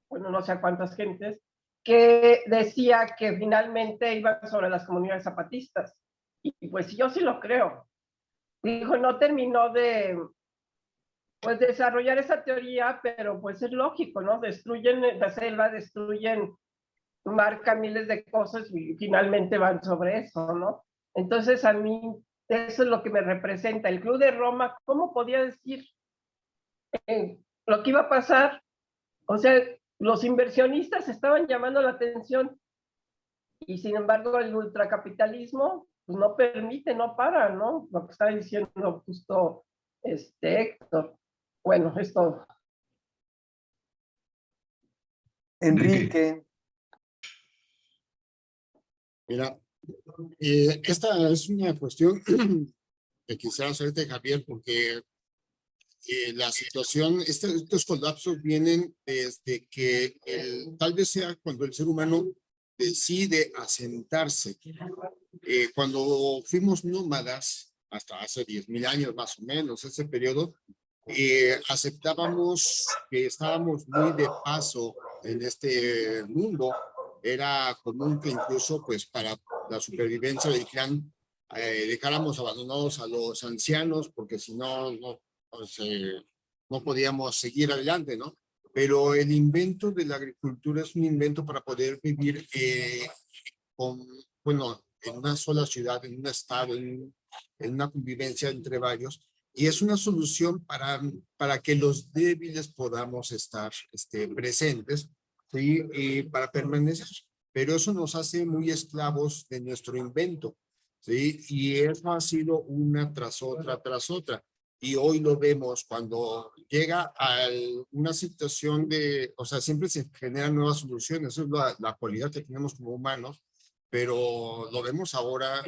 bueno, no sé a cuántas gentes, que decía que finalmente iban sobre las comunidades zapatistas. Y pues yo sí lo creo. Dijo, no terminó de pues desarrollar esa teoría, pero pues es lógico, ¿no? Destruyen la selva, destruyen marca miles de cosas y finalmente van sobre eso, ¿no? Entonces a mí eso es lo que me representa. El Club de Roma, ¿cómo podía decir lo que iba a pasar? O sea, los inversionistas estaban llamando la atención y sin embargo el ultracapitalismo pues, no permite, no para, ¿no? Lo que está diciendo justo Héctor. Bueno, es todo. Enrique. Mira, esta es una cuestión que quisiera hacerte, Javier, porque la situación, estos colapsos vienen desde que tal vez sea cuando el ser humano decide asentarse. Cuando fuimos nómadas, hasta hace 10,000 años más o menos, ese periodo, aceptábamos que estábamos muy de paso en este mundo. Era común que incluso pues para la supervivencia dejáramos abandonados a los ancianos porque si no, no podíamos seguir adelante, ¿no? Pero el invento de la agricultura es un invento para poder vivir bueno, en una sola ciudad, en un estado, en una convivencia entre varios. Y es una solución para que los débiles podamos estar presentes, ¿sí? Y para permanecer. Pero eso nos hace muy esclavos de nuestro invento, ¿sí? Y eso ha sido una tras otra. Y hoy lo vemos cuando llega a una situación o sea, siempre se generan nuevas soluciones. Eso es la cualidad que tenemos como humanos, pero lo vemos ahora.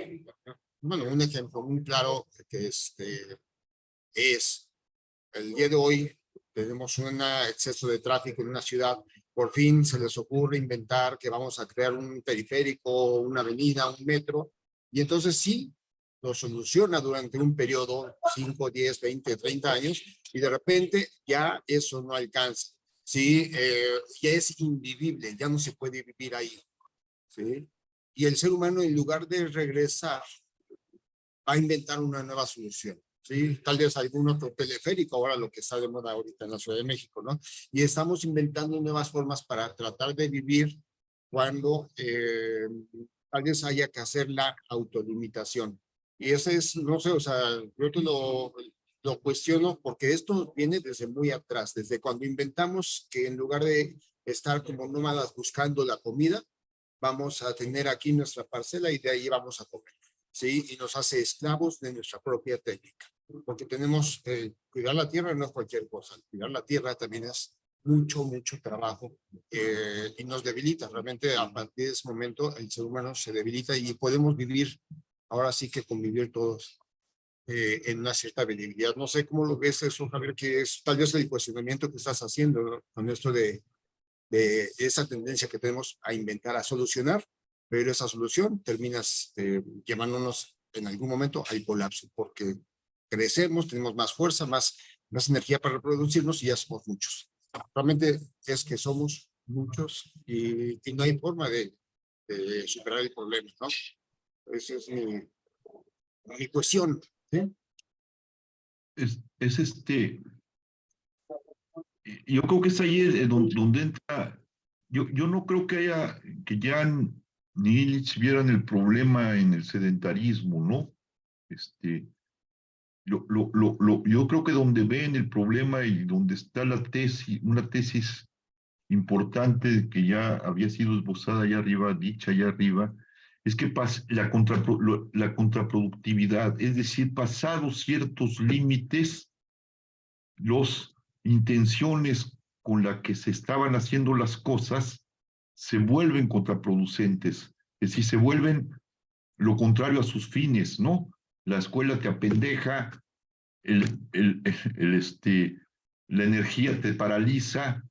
Bueno, un ejemplo muy claro que es el día de hoy tenemos un exceso de tráfico en una ciudad. Por fin se les ocurre inventar que vamos a crear un periférico, una avenida, un metro, y entonces sí, lo soluciona durante un periodo, 5, 10, 20, 30 años, y de repente ya eso no alcanza. Sí, ya es invivible, ya no se puede vivir ahí. ¿Sí? Y el ser humano, en lugar de regresar, va a inventar una nueva solución. ¿Sí? Tal vez algún otro teleférico, ahora lo que está de moda ahorita en la Ciudad de México, ¿no? Y estamos inventando nuevas formas para tratar de vivir cuando tal vez haya que hacer la autolimitación. Y ese es, no sé, o sea, yo te lo cuestiono porque esto viene desde muy atrás, desde cuando inventamos que en lugar de estar como nómadas buscando la comida, vamos a tener aquí nuestra parcela y de ahí vamos a comer. ¿Sí? Y nos hace esclavos de nuestra propia técnica, porque tenemos cuidar la tierra no es cualquier cosa, cuidar la tierra también es mucho trabajo y nos debilita. Realmente a partir de ese momento el ser humano se debilita y podemos vivir, ahora sí que convivir todos en una cierta debilidad. No sé cómo lo ves eso, Javier, que es tal vez el cuestionamiento que estás haciendo, ¿no? Con esto de esa tendencia que tenemos a inventar, a solucionar, pero esa solución termina llevándonos en algún momento al colapso, porque crecemos, tenemos más fuerza, más energía para reproducirnos y ya somos muchos. Realmente es que somos muchos y no hay forma de superar el problema, ¿no? Esa es mi cuestión, ¿sí? Yo creo que es ahí donde entra. Yo no creo que ya ni Illich vieran el problema en el sedentarismo, ¿no? Yo creo que donde ven el problema y donde está una tesis importante que ya había sido esbozada allá arriba, dicha allá arriba, es que la contraproductividad, es decir, pasados ciertos límites, las intenciones con las que se estaban haciendo las cosas se vuelven contraproducentes, es decir, se vuelven lo contrario a sus fines, ¿no? La escuela te apendeja, la energía te paraliza,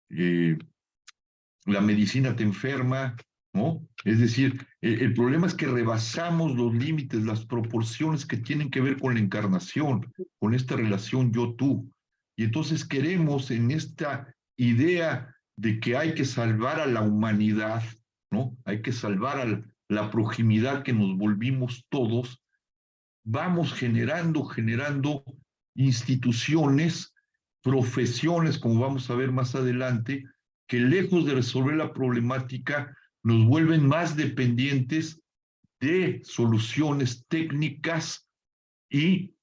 la medicina te enferma, ¿no? Es decir, el problema es que rebasamos los límites, las proporciones que tienen que ver con la encarnación, con esta relación yo-tú. Y entonces queremos en esta idea de que hay que salvar a la humanidad, ¿no? Hay que salvar a la proximidad que nos volvimos todos, vamos generando instituciones, profesiones, como vamos a ver más adelante, que lejos de resolver la problemática, nos vuelven más dependientes de soluciones técnicas y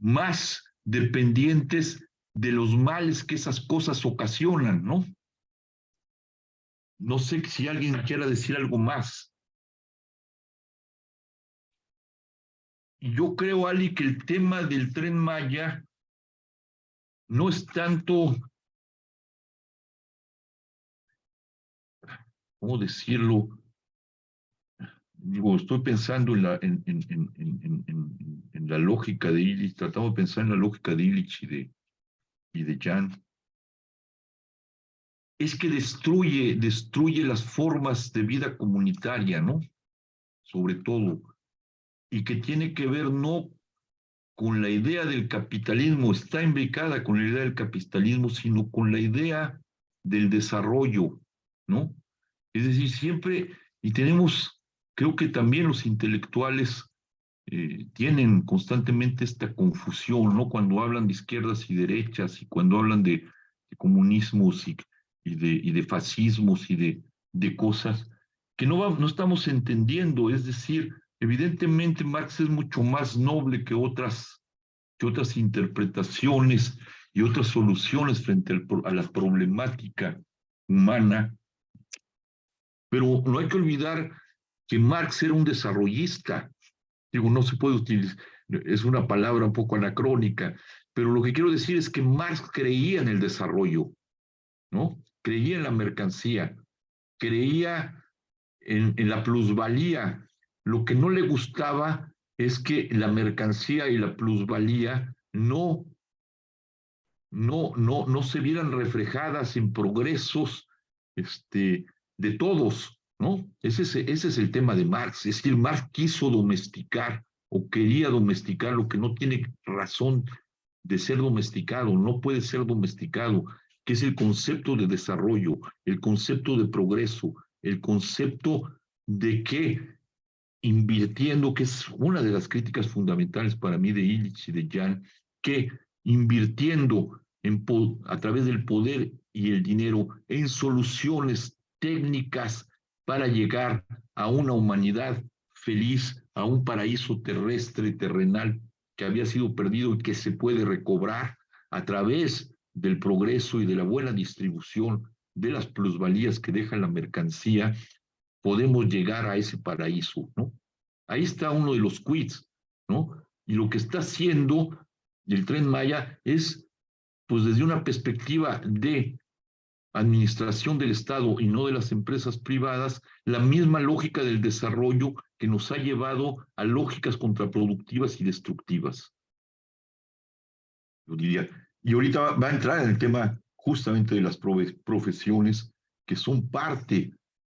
más dependientes de los males que esas cosas ocasionan, ¿no? No sé si alguien quiera decir algo más. Y yo creo, Ali, que el tema del Tren Maya no es tanto, ¿cómo decirlo? Digo, estoy pensando en la lógica de Illich, tratamos de pensar en la lógica de Illich y de Jan. Es que destruye las formas de vida comunitaria, ¿no? Sobre todo, y que tiene que ver no con la idea del capitalismo, está imbricada con la idea del capitalismo, sino con la idea del desarrollo, ¿no? Es decir, siempre, y tenemos, creo que también los intelectuales tienen constantemente esta confusión, ¿no? Cuando hablan de izquierdas y derechas, y cuando hablan de comunismos y de fascismos y de cosas que no estamos entendiendo. Es decir, evidentemente Marx es mucho más noble que otras interpretaciones y otras soluciones frente a la problemática humana, pero no hay que olvidar que Marx era un desarrollista. Digo, no se puede utilizar, es una palabra un poco anacrónica, pero lo que quiero decir es que Marx creía en el desarrollo, ¿no? Creía en la mercancía, creía en la plusvalía. Lo que no le gustaba es que la mercancía y la plusvalía no se vieran reflejadas en progresos de todos, ¿no? Ese es el tema de Marx. Es decir, Marx quiso domesticar o quería domesticar lo que no tiene razón de ser domesticado, no puede ser domesticado, que es el concepto de desarrollo, el concepto de progreso, el concepto de que invirtiendo, que es una de las críticas fundamentales para mí de Illich y de Jan, que invirtiendo a través del poder y el dinero en soluciones técnicas para llegar a una humanidad feliz, a un paraíso terrestre, terrenal, que había sido perdido y que se puede recobrar a través del progreso y de la buena distribución de las plusvalías que deja la mercancía, podemos llegar a ese paraíso, ¿no? Ahí está uno de los quits, ¿no? Y lo que está haciendo el Tren Maya es, pues desde una perspectiva de administración del Estado y no de las empresas privadas, la misma lógica del desarrollo que nos ha llevado a lógicas contraproductivas y destructivas. Yo diría. Y ahorita va a entrar en el tema justamente de las profesiones que son parte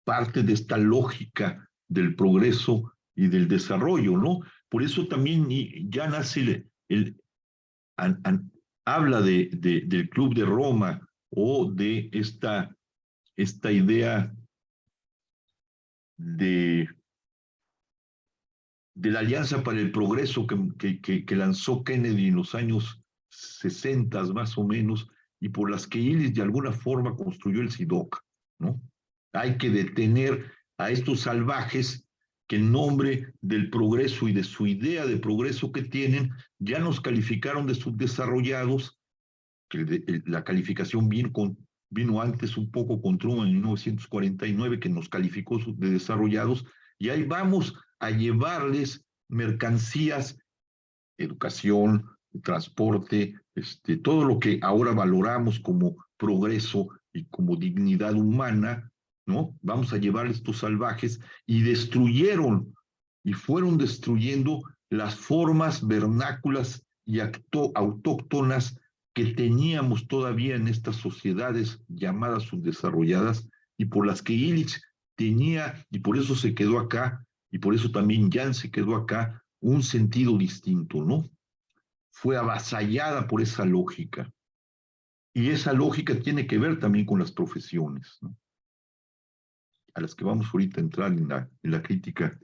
de esta lógica del progreso y del desarrollo, ¿no? Por eso también ya nace habla del Club de Roma o de esta idea de la Alianza para el Progreso que lanzó Kennedy en los años 60 más o menos, y por las que Illich de alguna forma construyó el SIDOC, ¿no? Hay que detener a estos salvajes que en nombre del progreso y de su idea de progreso que tienen, ya nos calificaron de subdesarrollados, que la calificación vino antes un poco con Truman en 1949, que nos calificó de desarrollados, y ahí vamos a llevarles mercancías, educación, transporte, todo lo que ahora valoramos como progreso y como dignidad humana, ¿no? Vamos a llevar estos salvajes, y destruyeron y fueron destruyendo las formas vernáculas y autóctonas que teníamos todavía en estas sociedades llamadas subdesarrolladas, y por las que Illich tenía, y por eso se quedó acá, y por eso también Jan se quedó acá, un sentido distinto, ¿no? Fue avasallada por esa lógica. Y esa lógica tiene que ver también con las profesiones, ¿no? A las que vamos ahorita a entrar en la crítica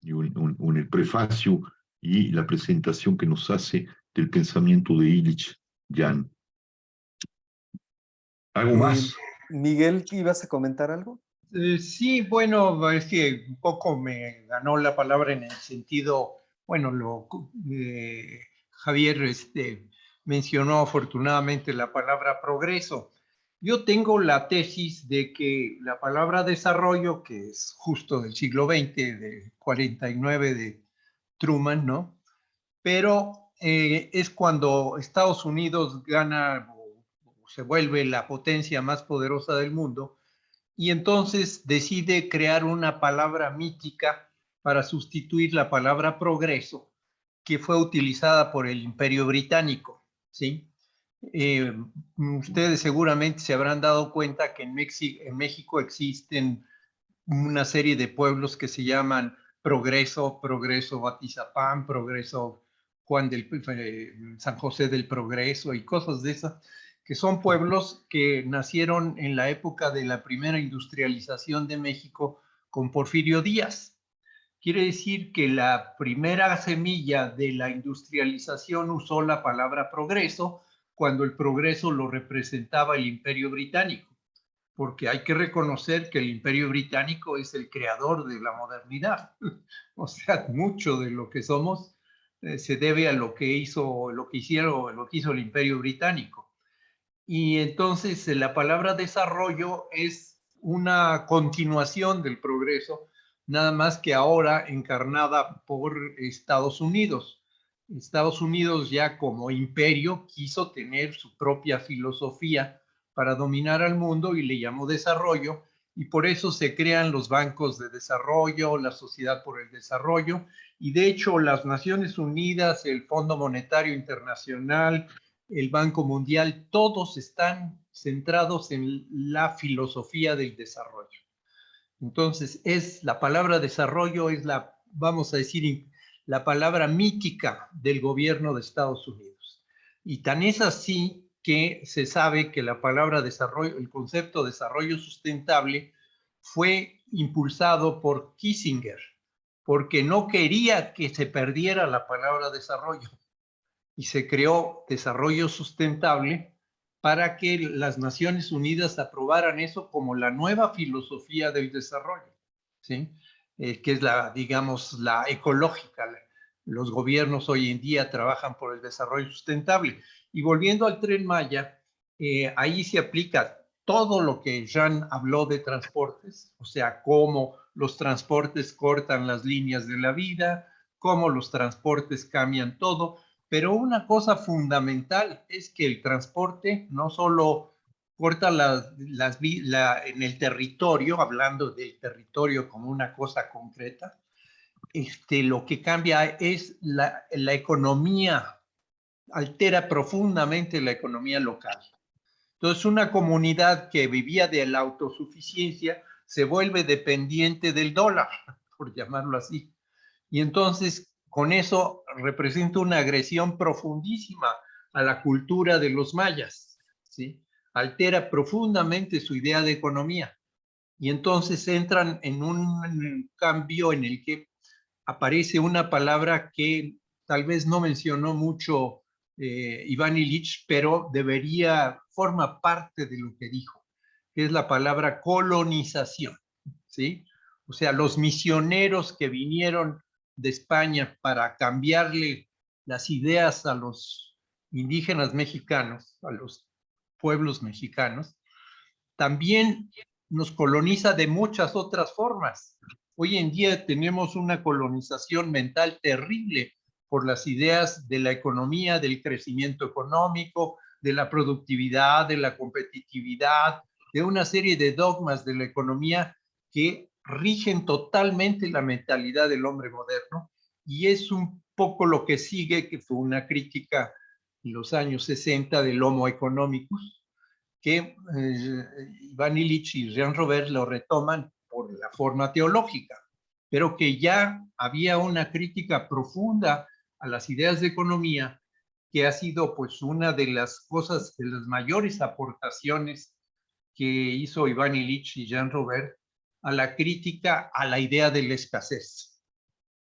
y en el prefacio y la presentación que nos hace del pensamiento de Illich, Jan. ¿Algo más? Miguel, ¿ibas a comentar algo? Sí, bueno, es que un poco me ganó la palabra en el sentido, bueno, Javier mencionó afortunadamente la palabra progreso. Yo tengo la tesis de que la palabra desarrollo, que es justo del siglo XX, de 49 de Truman, ¿no? Pero es cuando Estados Unidos gana o se vuelve la potencia más poderosa del mundo y entonces decide crear una palabra mítica para sustituir la palabra progreso que fue utilizada por el Imperio Británico, ¿sí? Ustedes seguramente se habrán dado cuenta que en México existen una serie de pueblos que se llaman Progreso, Progreso Batizapán, Progreso San José del Progreso y cosas de esas, que son pueblos que nacieron en la época de la primera industrialización de México con Porfirio Díaz. Quiere decir que la primera semilla de la industrialización usó la palabra progreso cuando el progreso lo representaba el Imperio Británico, porque hay que reconocer que el Imperio Británico es el creador de la modernidad. O sea, mucho de lo que somos se debe a lo que hizo el Imperio Británico. Y entonces la palabra desarrollo es una continuación del progreso, nada más que ahora encarnada por Estados Unidos. Estados Unidos ya como imperio quiso tener su propia filosofía para dominar al mundo y le llamó desarrollo, y por eso se crean los bancos de desarrollo, la Sociedad por el Desarrollo, y de hecho las Naciones Unidas, el Fondo Monetario Internacional, el Banco Mundial, todos están centrados en la filosofía del desarrollo. Entonces, la palabra desarrollo es vamos a decir, la palabra mítica del gobierno de Estados Unidos. Y tan es así que se sabe que la palabra desarrollo, el concepto de desarrollo sustentable fue impulsado por Kissinger, porque no quería que se perdiera la palabra desarrollo. Y se creó desarrollo sustentable para que las Naciones Unidas aprobaran eso como la nueva filosofía del desarrollo, ¿sí? Que es digamos, la ecológica. Los gobiernos hoy en día trabajan por el desarrollo sustentable. Y volviendo al Tren Maya, ahí se aplica todo lo que Jean habló de transportes, o sea, cómo los transportes cortan las líneas de la vida, cómo los transportes cambian todo. Pero una cosa fundamental es que el transporte no solo corta en el territorio, hablando del territorio como una cosa concreta, lo que cambia es la economía, altera profundamente la economía local. Entonces, una comunidad que vivía de la autosuficiencia se vuelve dependiente del dólar, por llamarlo así. Y entonces, con eso representa una agresión profundísima a la cultura de los mayas, ¿sí? Altera profundamente su idea de economía. Y entonces entran en un cambio en el que aparece una palabra que tal vez no mencionó mucho Iván Illich, pero forma parte de lo que dijo, que es la palabra colonización, ¿sí? O sea, los misioneros que vinieron de España para cambiarle las ideas a los indígenas mexicanos, a los pueblos mexicanos, también nos coloniza de muchas otras formas. Hoy en día tenemos una colonización mental terrible por las ideas de la economía, del crecimiento económico, de la productividad, de la competitividad, de una serie de dogmas de la economía que rigen totalmente la mentalidad del hombre moderno, y es un poco lo que sigue, que fue una crítica en los años 60 del Homo economicus, que Iván Illich y Jean Robert lo retoman por la forma teológica, pero que ya había una crítica profunda a las ideas de economía, que ha sido pues una de las cosas, de las mayores aportaciones que hizo Iván Illich y Jean Robert a la crítica a la idea de la escasez.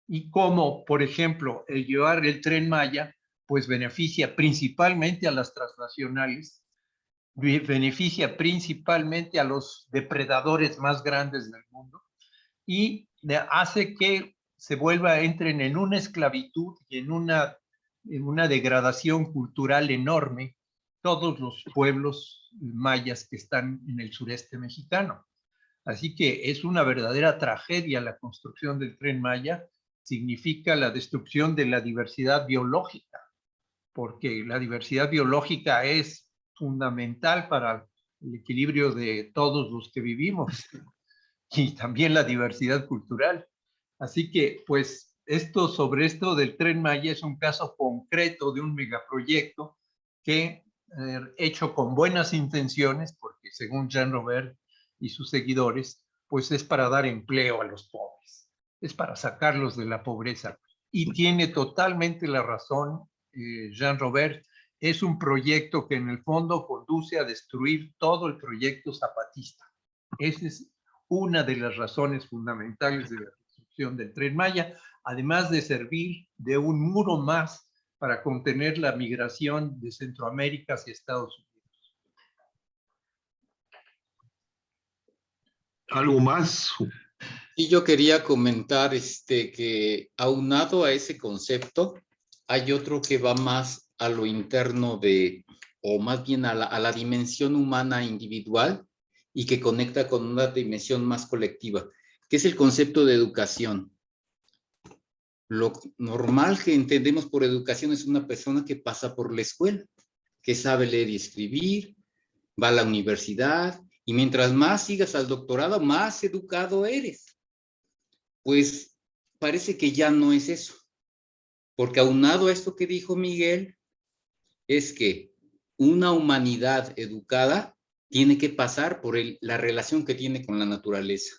Y cómo, por ejemplo, el llevar el Tren Maya pues beneficia principalmente a las transnacionales, beneficia principalmente a los depredadores más grandes del mundo y hace que entren en una esclavitud y en una degradación cultural enorme todos los pueblos mayas que están en el sureste mexicano. Así que es una verdadera tragedia la construcción del Tren Maya, significa la destrucción de la diversidad biológica, porque la diversidad biológica es fundamental para el equilibrio de todos los que vivimos y también la diversidad cultural. Así que, pues, sobre esto del Tren Maya es un caso concreto de un megaproyecto que, hecho con buenas intenciones, porque según Jean Robert y sus seguidores, pues es para dar empleo a los pobres, es para sacarlos de la pobreza. Y tiene totalmente la razón Jean Robert, es un proyecto que en el fondo conduce a destruir todo el proyecto zapatista. Esa es una de las razones fundamentales de la construcción del Tren Maya, además de servir de un muro más para contener la migración de Centroamérica hacia Estados Unidos. ¿Algo más? Y yo quería comentar que aunado a ese concepto, hay otro que va más a lo interno o más bien a la dimensión humana individual y que conecta con una dimensión más colectiva, que es el concepto de educación. Lo normal que entendemos por educación es una persona que pasa por la escuela, que sabe leer y escribir, va a la universidad, y mientras más sigas al doctorado, más educado eres. Pues parece que ya no es eso, porque aunado a esto que dijo Miguel, es que una humanidad educada tiene que pasar por la relación que tiene con la naturaleza.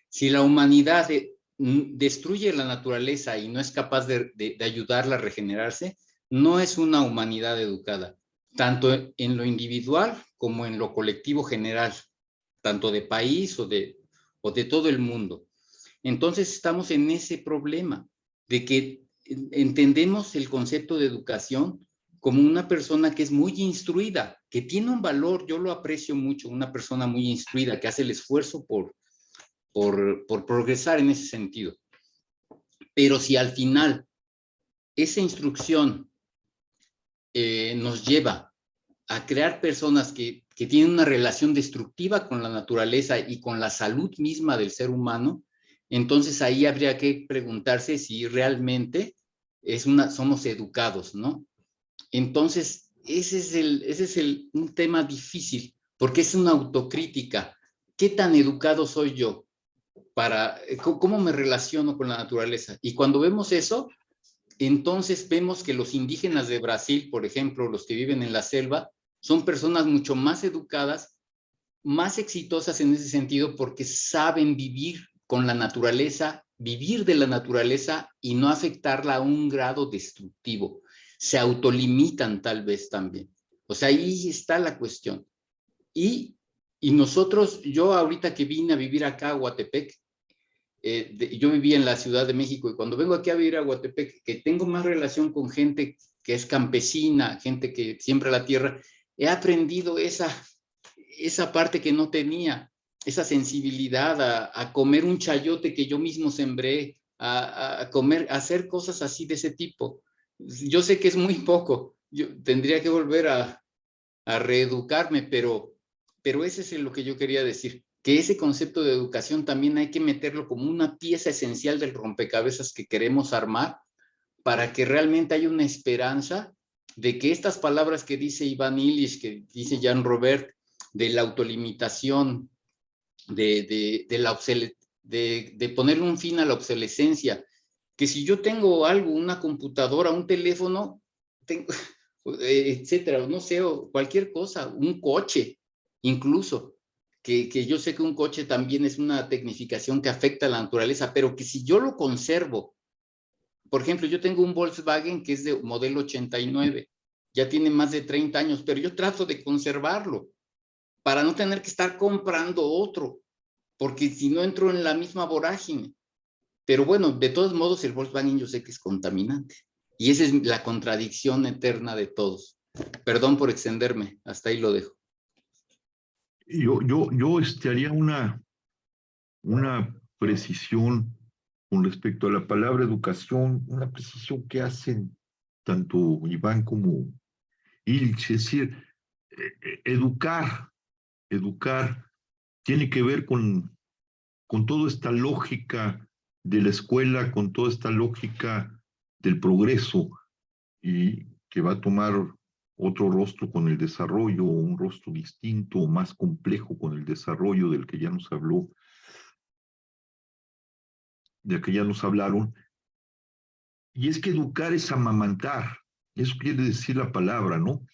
Si la humanidad destruye la naturaleza y no es capaz de ayudarla a regenerarse, no es una humanidad educada, tanto en lo individual como en lo colectivo general, tanto de país o de todo el mundo. Entonces estamos en ese problema de que entendemos el concepto de educación como una persona que es muy instruida, que tiene un valor, yo lo aprecio mucho, una persona muy instruida que hace el esfuerzo por progresar en ese sentido. Pero si al final esa instrucción nos lleva a crear personas que tienen una relación destructiva con la naturaleza y con la salud misma del ser humano, entonces ahí habría que preguntarse si realmente somos educados, ¿no? Entonces, ese es un tema difícil, porque es una autocrítica. ¿Qué tan educado soy yo? ¿Cómo me relaciono con la naturaleza? Y cuando vemos eso, entonces vemos que los indígenas de Brasil, por ejemplo, los que viven en la selva, son personas mucho más educadas, más exitosas en ese sentido, porque saben vivir con la naturaleza, vivir de la naturaleza y no afectarla a un grado destructivo. Se autolimitan tal vez también. O sea, ahí está la cuestión. Y nosotros, yo ahorita que vine a vivir acá a Guatepec, yo vivía en la Ciudad de México y cuando vengo aquí a vivir a Guatepec, que tengo más relación con gente que es campesina, gente que siembra la tierra, he aprendido esa parte que no tenía, esa sensibilidad a comer un chayote que yo mismo sembré, a hacer cosas así de ese tipo. Yo sé que es muy poco, yo tendría que volver a reeducarme, pero ese es lo que yo quería decir, que ese concepto de educación también hay que meterlo como una pieza esencial del rompecabezas que queremos armar para que realmente haya una esperanza de que estas palabras que dice Ivan Illich, que dice Jean Robert, de la autolimitación, de ponerle un fin a la obsolescencia, que si yo tengo algo, una computadora, un teléfono, etcétera, no sé, o cualquier cosa, un coche, incluso, que yo sé que un coche también es una tecnificación que afecta a la naturaleza, pero que si yo lo conservo, por ejemplo, yo tengo un Volkswagen que es de modelo 89, ya tiene más de 30 años, pero yo trato de conservarlo para no tener que estar comprando otro, porque si no entro en la misma vorágine. Pero bueno, de todos modos, el Volkswagen yo sé que es contaminante. Y esa es la contradicción eterna de todos. Perdón por extenderme, hasta ahí lo dejo. Yo haría una precisión con respecto a la palabra educación, una precisión que hacen tanto Iván como Illich, es decir, educar tiene que ver con toda esta lógica de la escuela, con toda esta lógica del progreso, y que va a tomar otro rostro con el desarrollo, un rostro distinto, más complejo con el desarrollo del que ya nos habló, del que ya nos hablaron. Y es que educar es amamantar, eso quiere decir la palabra, ¿no?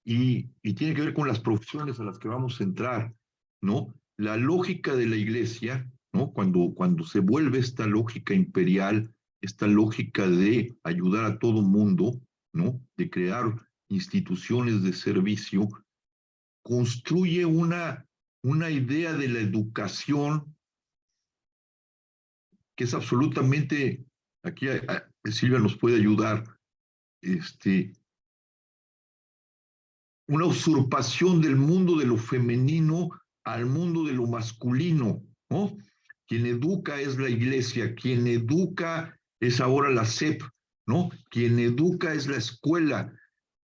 Y tiene que ver con las profesiones a las que vamos a entrar, ¿no? La lógica de la iglesia, ¿no? Cuando se vuelve esta lógica imperial, esta lógica de ayudar a todo mundo, ¿no? De crear instituciones de servicio, construye una idea de la educación que es absolutamente, aquí Silvia nos puede ayudar, una usurpación del mundo de lo femenino al mundo de lo masculino, ¿no? Quien educa es la iglesia, quien educa es ahora la SEP, ¿no? Quien educa es la escuela,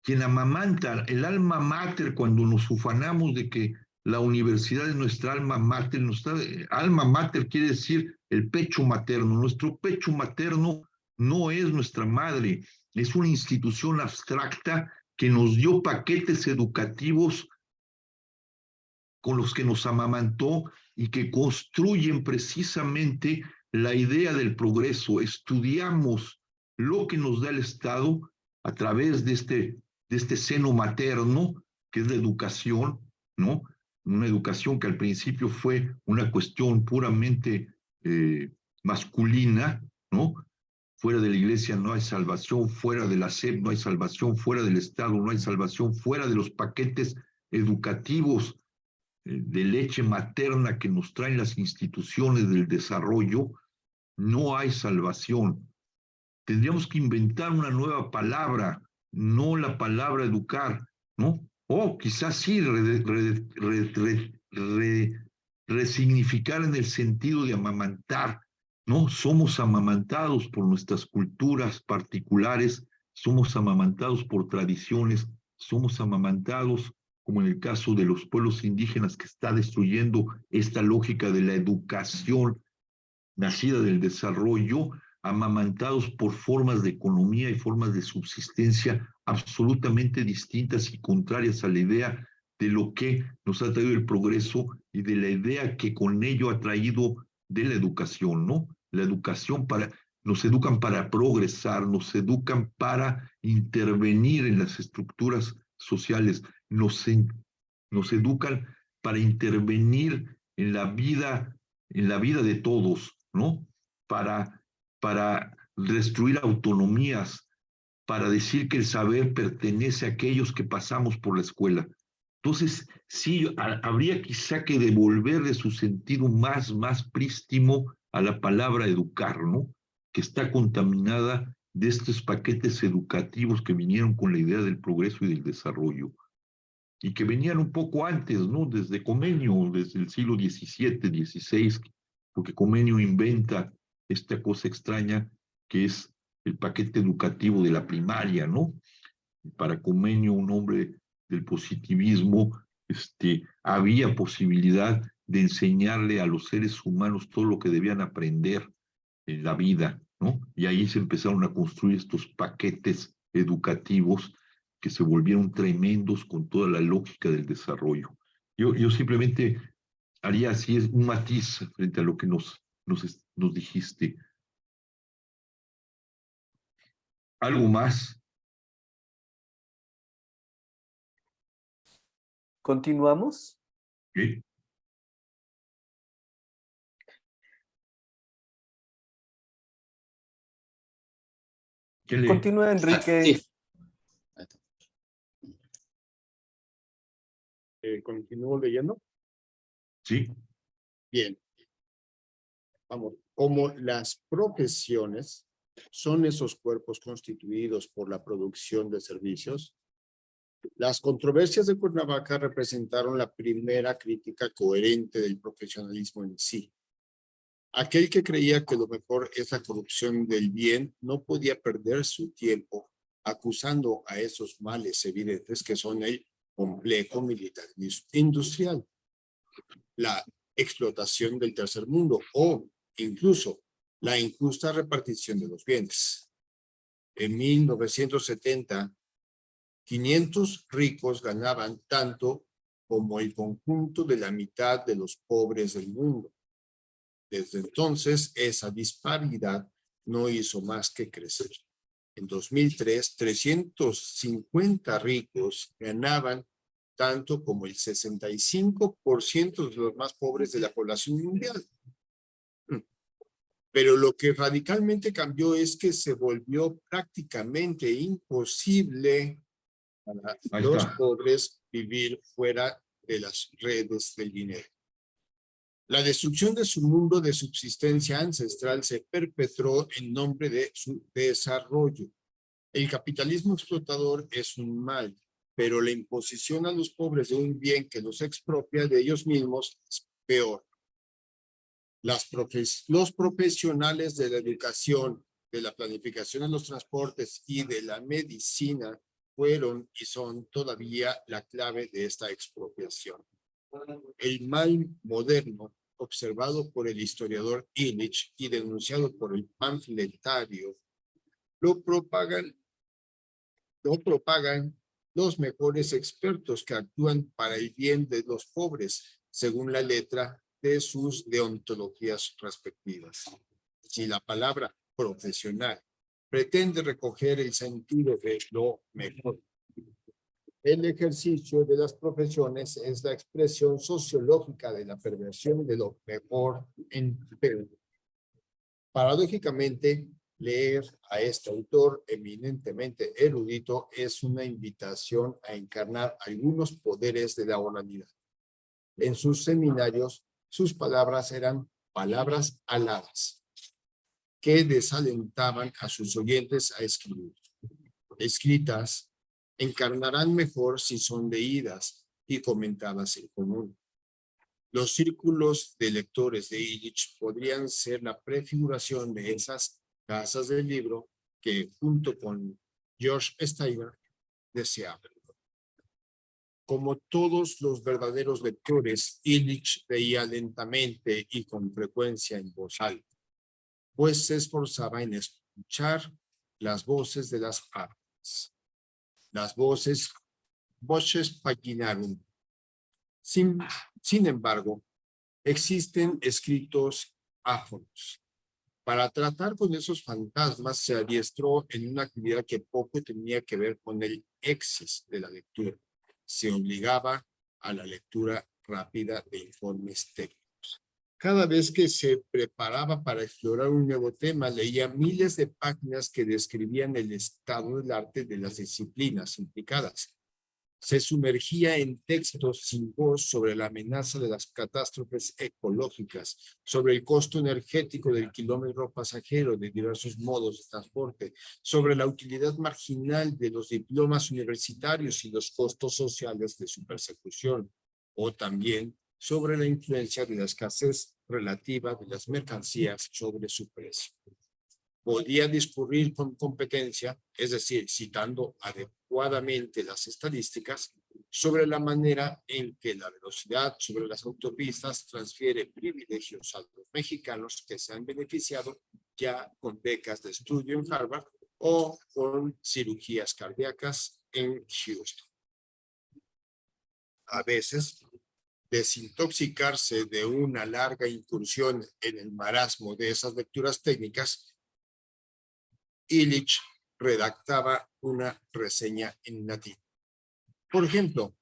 quien amamanta, el alma mater, cuando nos ufanamos de que la universidad es nuestra alma mater quiere decir el pecho materno. Nuestro pecho materno no es nuestra madre, es una institución abstracta que nos dio paquetes educativos con los que nos amamantó y que construyen precisamente la idea del progreso. Estudiamos lo que nos da el Estado a través de este seno materno, que es la educación, ¿no? Una educación que al principio fue una cuestión puramente masculina, ¿no? Fuera de la iglesia no hay salvación, fuera de la SEP no hay salvación, fuera del Estado no hay salvación, fuera de los paquetes educativos de leche materna que nos traen las instituciones del desarrollo, no hay salvación. Tendríamos que inventar una nueva palabra, no la palabra educar, ¿no? O quizás sí resignificar en el sentido de amamantar, ¿no? Somos amamantados por nuestras culturas particulares, somos amamantados por tradiciones, somos amamantados, como en el caso de los pueblos indígenas, que está destruyendo esta lógica de la educación nacida del desarrollo, amamantados por formas de economía y formas de subsistencia absolutamente distintas y contrarias a la idea de lo que nos ha traído el progreso y de la idea que con ello ha traído de la educación, ¿no? La educación nos educan para progresar, nos educan para intervenir en las estructuras sociales, nos educan para intervenir en la vida de todos, ¿no? Para destruir autonomías, para decir que el saber pertenece a aquellos que pasamos por la escuela. Entonces, sí, habría quizá que devolverle su sentido más prístimo a la palabra educar, ¿no? Que está contaminada de estos paquetes educativos que vinieron con la idea del progreso y del desarrollo, y que venían un poco antes, ¿no? Desde Comenio, desde el siglo XVII, XVI, porque Comenio inventa esta cosa extraña que es el paquete educativo de la primaria, ¿no? Para Comenio, un hombre del positivismo, había posibilidad de enseñarle a los seres humanos todo lo que debían aprender en la vida, ¿no? Y ahí se empezaron a construir estos paquetes educativos que se volvieron tremendos con toda la lógica del desarrollo. Yo simplemente haría así un matiz frente a lo que nos dijiste. ¿Algo más? ¿Continuamos? ¿Sí? Continúa, Enrique. Sí. ¿Continúo leyendo? Sí. Bien. Vamos, como las profesiones son esos cuerpos constituidos por la producción de servicios, Las controversias de Cuernavaca representaron la primera crítica coherente del profesionalismo en sí. Aquel que creía que lo mejor es la corrupción del bien no podía perder su tiempo acusando a esos males evidentes que son el complejo militar industrial, la explotación del tercer mundo o incluso la injusta repartición de los bienes. En 1970, 500 ricos ganaban tanto como el conjunto de la mitad de los pobres del mundo. Desde entonces, esa disparidad no hizo más que crecer. En 2003, 350 ricos ganaban tanto como el 65% de los más pobres de la población mundial. Pero lo que radicalmente cambió es que se volvió prácticamente imposible para los pobres vivir fuera de las redes del dinero. La destrucción de su mundo de subsistencia ancestral se perpetró en nombre de su desarrollo. El capitalismo explotador es un mal, pero la imposición a los pobres de un bien que los expropia de ellos mismos es peor. Los profesionales de la educación, de la planificación de los transportes y de la medicina fueron y son todavía la clave de esta expropiación. El mal moderno, observado por el historiador Illich y denunciado por el panfletario, lo propagan los mejores expertos que actúan para el bien de los pobres, según la letra de sus deontologías respectivas. Si la palabra profesional pretende recoger el sentido de lo mejor, el ejercicio de las profesiones es la expresión sociológica de la perversión de lo mejor en peor. Paradójicamente, leer a este autor eminentemente erudito es una invitación a encarnar algunos poderes de la oralidad. En sus seminarios, sus palabras eran palabras aladas, que desalentaban a sus oyentes a escribir. Escritas, encarnarán mejor si son leídas y comentadas en común. Los círculos de lectores de Illich podrían ser la prefiguración de esas casas del libro que, junto con George Steiner, deseaban. Como todos los verdaderos lectores, Illich leía lentamente y con frecuencia en voz alta, pues se esforzaba en escuchar las voces de las partes. Las voces paginarum. Sin embargo, existen escritos áfonos. Para tratar con esos fantasmas se adiestró en una actividad que poco tenía que ver con el éxito de la lectura. Se obligaba a la lectura rápida de informes técnicos. Cada vez que se preparaba para explorar un nuevo tema, leía miles de páginas que describían el estado del arte de las disciplinas implicadas. Se sumergía en textos sin voz sobre la amenaza de las catástrofes ecológicas, sobre el costo energético del kilómetro pasajero de diversos modos de transporte, sobre la utilidad marginal de los diplomas universitarios y los costos sociales de su persecución, o también sobre la influencia de la escasez relativa de las mercancías sobre su precio. Podía discurrir con competencia, es decir, citando adecuadamente las estadísticas, sobre la manera en que la velocidad sobre las autopistas transfiere privilegios a los mexicanos que se han beneficiado ya con becas de estudio en Harvard o con cirugías cardíacas en Houston. A veces, desintoxicarse de una larga incursión en el marasmo de esas lecturas técnicas, Illich redactaba una reseña en latín. Por ejemplo,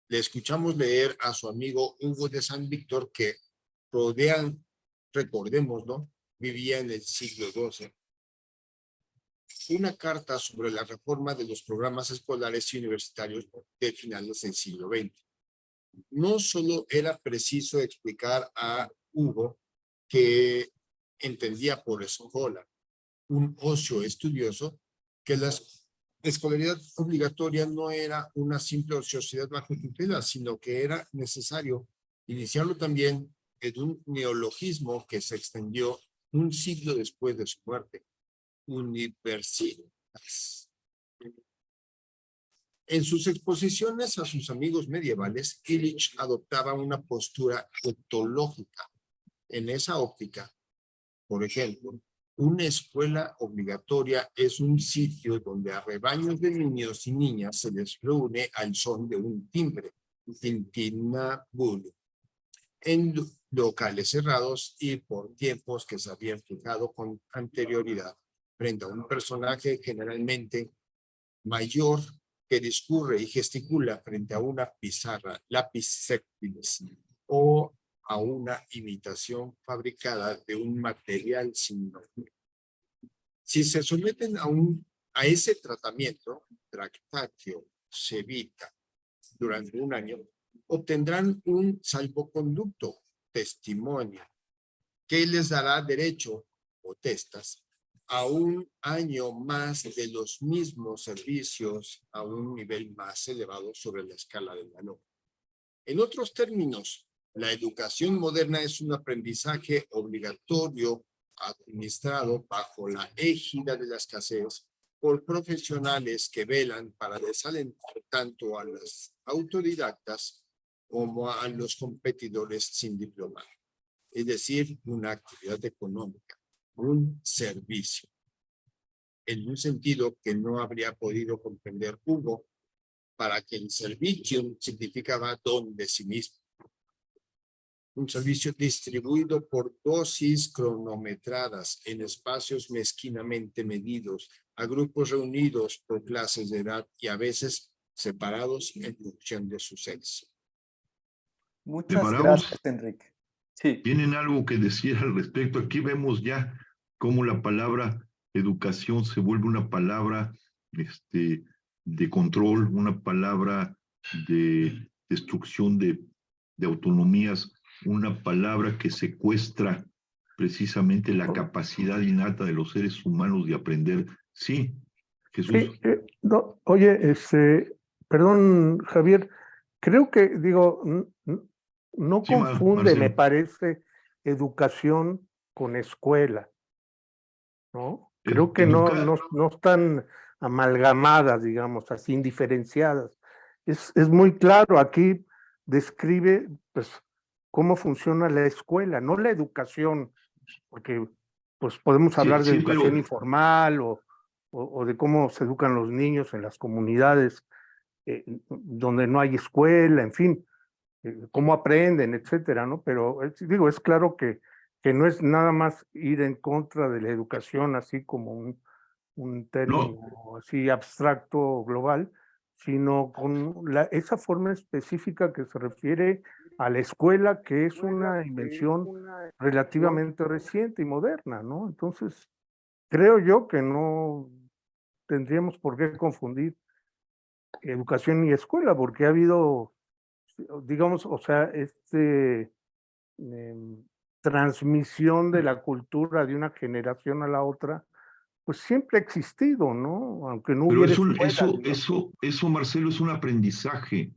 le escuchamos leer a su amigo Hugo de San Víctor que, recordémoslo, vivía en el siglo XII. Una carta sobre la reforma de los programas escolares y universitarios de finales del siglo XX. No solo era preciso explicar a Hugo que entendía por escuela un ocio estudioso, que las la escolaridad obligatoria no era una simple ociosidad bajo tutela, sino que era necesario iniciarlo también en un neologismo que se extendió un siglo después de su muerte, universitas. En sus exposiciones a sus amigos medievales, Illich adoptaba una postura etológica. En esa óptica, por ejemplo, una escuela obligatoria es un sitio donde a rebaños de niños y niñas se les reúne al son de un timbre, tintinabulu, en locales cerrados y por tiempos que se habían fijado con anterioridad, frente a un personaje generalmente mayor que discurre y gesticula frente a una pizarra, lápiz sectilis, o a una imitación fabricada de un material sin nombre. Si se someten a ese tratamiento, tractatio sevita, durante un año, obtendrán un salvoconducto, testimonio, que les dará derecho, potestas, a un año más de los mismos servicios a un nivel más elevado sobre la escala del valor. En otros términos, la educación moderna es un aprendizaje obligatorio administrado bajo la égida de la escasez por profesionales que velan para desalentar tanto a los autodidactas como a los competidores sin diploma. Es decir, una actividad económica, un servicio, en un sentido que no habría podido comprender Hugo, para que el servicio significaba don de sí mismo. Un servicio distribuido por dosis cronometradas en espacios mezquinamente medidos, a grupos reunidos por clases de edad y a veces separados en función de su sexo. Muchas Separados. gracias, Enrique. Sí. ¿Tienen algo que decir al respecto? Aquí vemos ya cómo la palabra educación se vuelve una palabra de control, una palabra de destrucción de autonomías, una palabra que secuestra precisamente la capacidad innata de los seres humanos de aprender. Sí, Jesús. Sí, no, oye, perdón, Javier, creo que, digo, no Sí, confunde, Marcelo. me parece, educación con escuela, ¿no? Creo que no están amalgamadas, digamos, así indiferenciadas. Es muy claro, aquí describe, pues, cómo funciona la escuela, no la educación, porque, pues, podemos hablar de educación informal o de cómo se educan los niños en las comunidades donde no hay escuela, en fin, cómo aprenden, etcétera, ¿no? Pero digo, es claro que no es nada más ir en contra de la educación así como un término así abstracto, global, sino con esa forma específica que se refiere a la escuela, que es una invención relativamente reciente y moderna, ¿no? Entonces, creo yo que no tendríamos por qué confundir educación y escuela, porque ha habido, digamos, o sea, transmisión de la cultura de una generación a la otra, pues siempre ha existido, ¿no? Aunque no Pero hubiera eso, Marcelo, es un aprendizaje.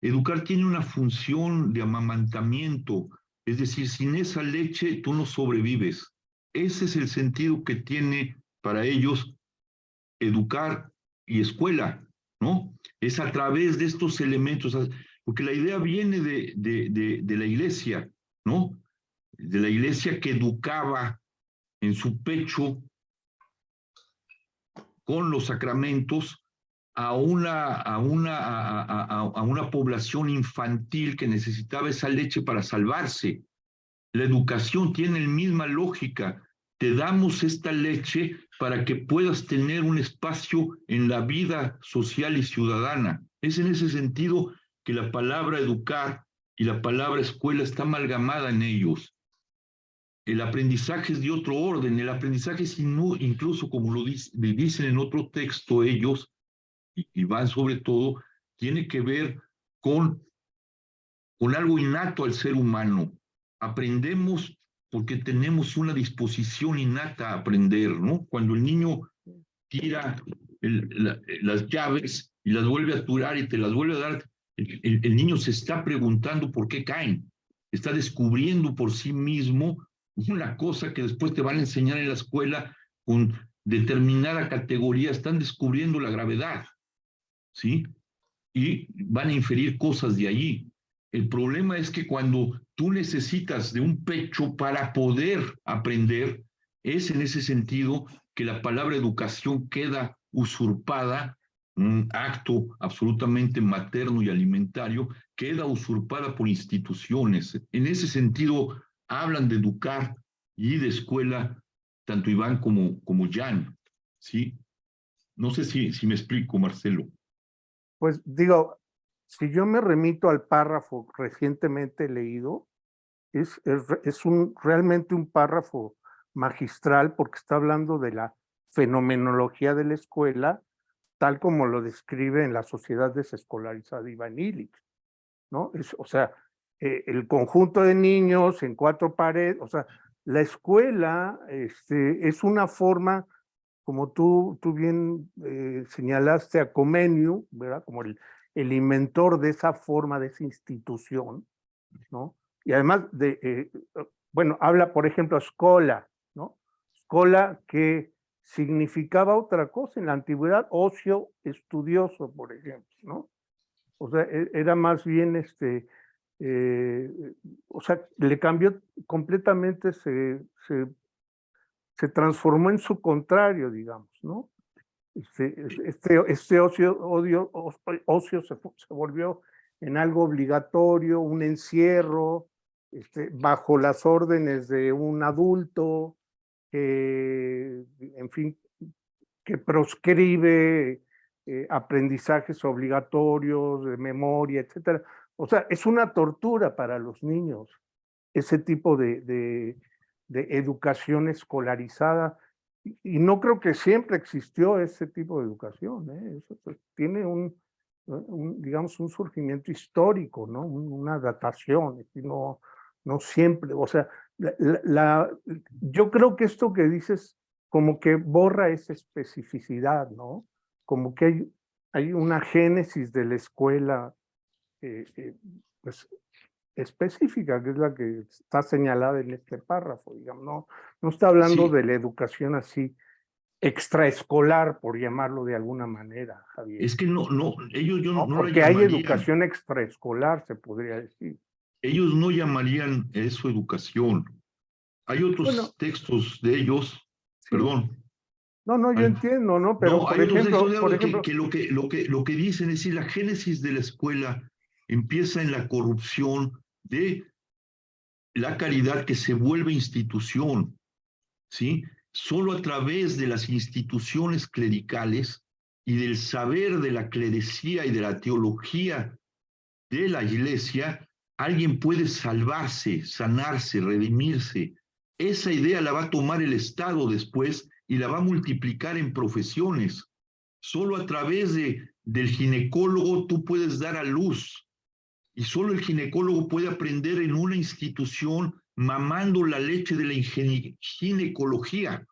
Educar tiene una función de amamantamiento, es decir, sin esa leche tú no sobrevives. Ese es el sentido que tiene para ellos educar y escuela, ¿no? Es a través de estos elementos, porque la idea viene de la iglesia, ¿no? De la iglesia que educaba en su pecho con los sacramentos a una población infantil que necesitaba esa leche para salvarse. La educación tiene la misma lógica. Te damos esta leche para que puedas tener un espacio en la vida social y ciudadana. Es en ese sentido que la palabra educar y la palabra escuela está amalgamada en ellos. El aprendizaje es de otro orden. El aprendizaje es incluso, como lo dicen en otro texto ellos, y van sobre todo, tiene que ver con algo innato al ser humano. Aprendemos porque tenemos una disposición innata a aprender, ¿no? Cuando el niño tira las llaves y las vuelve a tirar y te las vuelve a dar. El niño se está preguntando por qué caen. Está descubriendo por sí mismo una cosa que después te van a enseñar en la escuela con determinada categoría. Están descubriendo la gravedad, ¿sí? Y van a inferir cosas de allí. El problema es que cuando tú necesitas de un pecho para poder aprender, es en ese sentido que la palabra educación queda usurpada, un acto absolutamente materno y alimentario, queda usurpada por instituciones. En ese sentido, hablan de educar y de escuela, tanto Iván como Jan, ¿sí? No sé si me explico, Marcelo. Pues digo, si yo me remito al párrafo recientemente leído, es realmente un párrafo magistral porque está hablando de la fenomenología de la escuela, tal como lo describe en La sociedad desescolarizada Ivan Illich, ¿no? O sea, el conjunto de niños en 4 paredes, o sea, la escuela es una forma, como tú bien señalaste a Comenius, ¿verdad? Como el inventor de esa forma, de esa institución, ¿no? Y además bueno, habla, por ejemplo, escola, ¿no? Escola que significaba otra cosa en la antigüedad, ocio estudioso, por ejemplo, ¿no? O sea, era más bien o sea, le cambió completamente, se transformó en su contrario, digamos, ¿no? Este ocio se volvió en algo obligatorio, un encierro, bajo las órdenes de un adulto, en fin, que proscribe aprendizajes obligatorios, de memoria, etcétera. O sea, es una tortura para los niños ese tipo de educación escolarizada. Y no creo que siempre existió ese tipo de educación, ¿eh? Eso pues, tiene digamos, un surgimiento histórico, ¿no? Una datación, no siempre, o sea, yo creo que esto que dices como que borra esa especificidad, ¿no? Como que hay una génesis de la escuela, pues, específica, que es la que está señalada en este párrafo, digamos, no está hablando Sí. de la educación así extraescolar, por llamarlo de alguna manera, Javier. Es que ellos yo no la Porque hay llamarían. educación extraescolar, se podría decir. Ellos no llamarían eso educación. Hay otros textos de ellos, Sí. Perdón. No, yo entiendo, ¿no? Pero, hay otros textos de ellos que lo que dicen es decir, la génesis de la escuela empieza en la corrupción de la caridad que se vuelve institución, ¿sí? Solo a través de las instituciones clericales y del saber de la clerecía y de la teología de la iglesia, alguien puede salvarse, sanarse, redimirse. Esa idea la va a tomar el Estado después y la va a multiplicar en profesiones. Solo a través del ginecólogo tú puedes dar a luz. Y solo el ginecólogo puede aprender en una institución mamando la leche de la ginecología.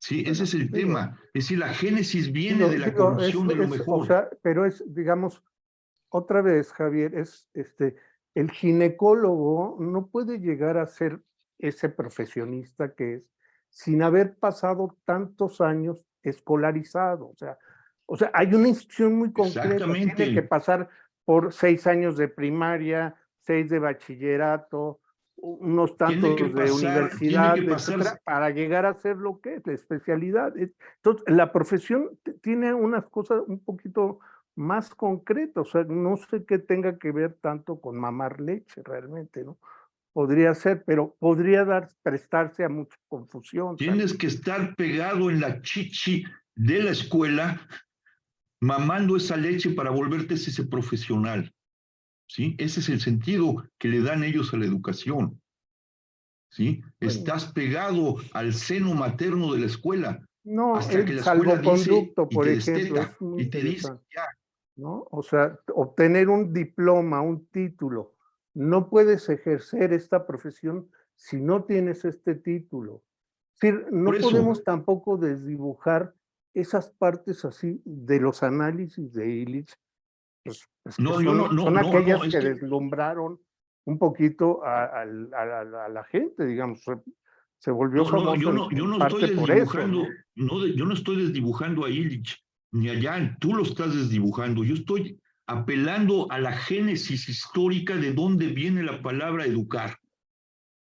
Sí, ese es el tema. Es decir, la génesis viene de la corrupción de lo mejor. O sea, pero digamos, otra vez, Javier, el ginecólogo no puede llegar a ser ese profesionista que es sin haber pasado tantos años escolarizado. O sea, hay una institución muy concreta. Tiene que pasar por 6 años de primaria, 6 de bachillerato, unos tantos de universidad, etcétera, para llegar a ser lo que es la especialidad. Entonces, la profesión tiene unas cosas un poquito más concretas, o sea, no sé qué tenga que ver tanto con mamar leche realmente, ¿no? Podría ser, pero podría prestarse a mucha confusión. Tienes que estar pegado en la chichi de la escuela, mamando esa leche para volverte ese profesional. ¿Sí? Ese es el sentido que le dan ellos a la educación. ¿Sí? Estás pegado al seno materno de la escuela. No, hasta que el la escuela salvoconducto, dice, por y te ejemplo, desteta, es muy y te dice, interesante, ya. ¿no? O sea, obtener un diploma, un título. No puedes ejercer esta profesión si no tienes este título. Es decir, no podemos tampoco desdibujar esas partes así de los análisis de Illich, pues, No, son aquellas es que que deslumbraron un poquito a la gente, digamos. Se volvió famoso yo en no parte estoy por eso, desdibujando, ¿no? yo no estoy desdibujando a Illich, ni allá, tú lo estás desdibujando. Yo estoy apelando a la génesis histórica de dónde viene la palabra educar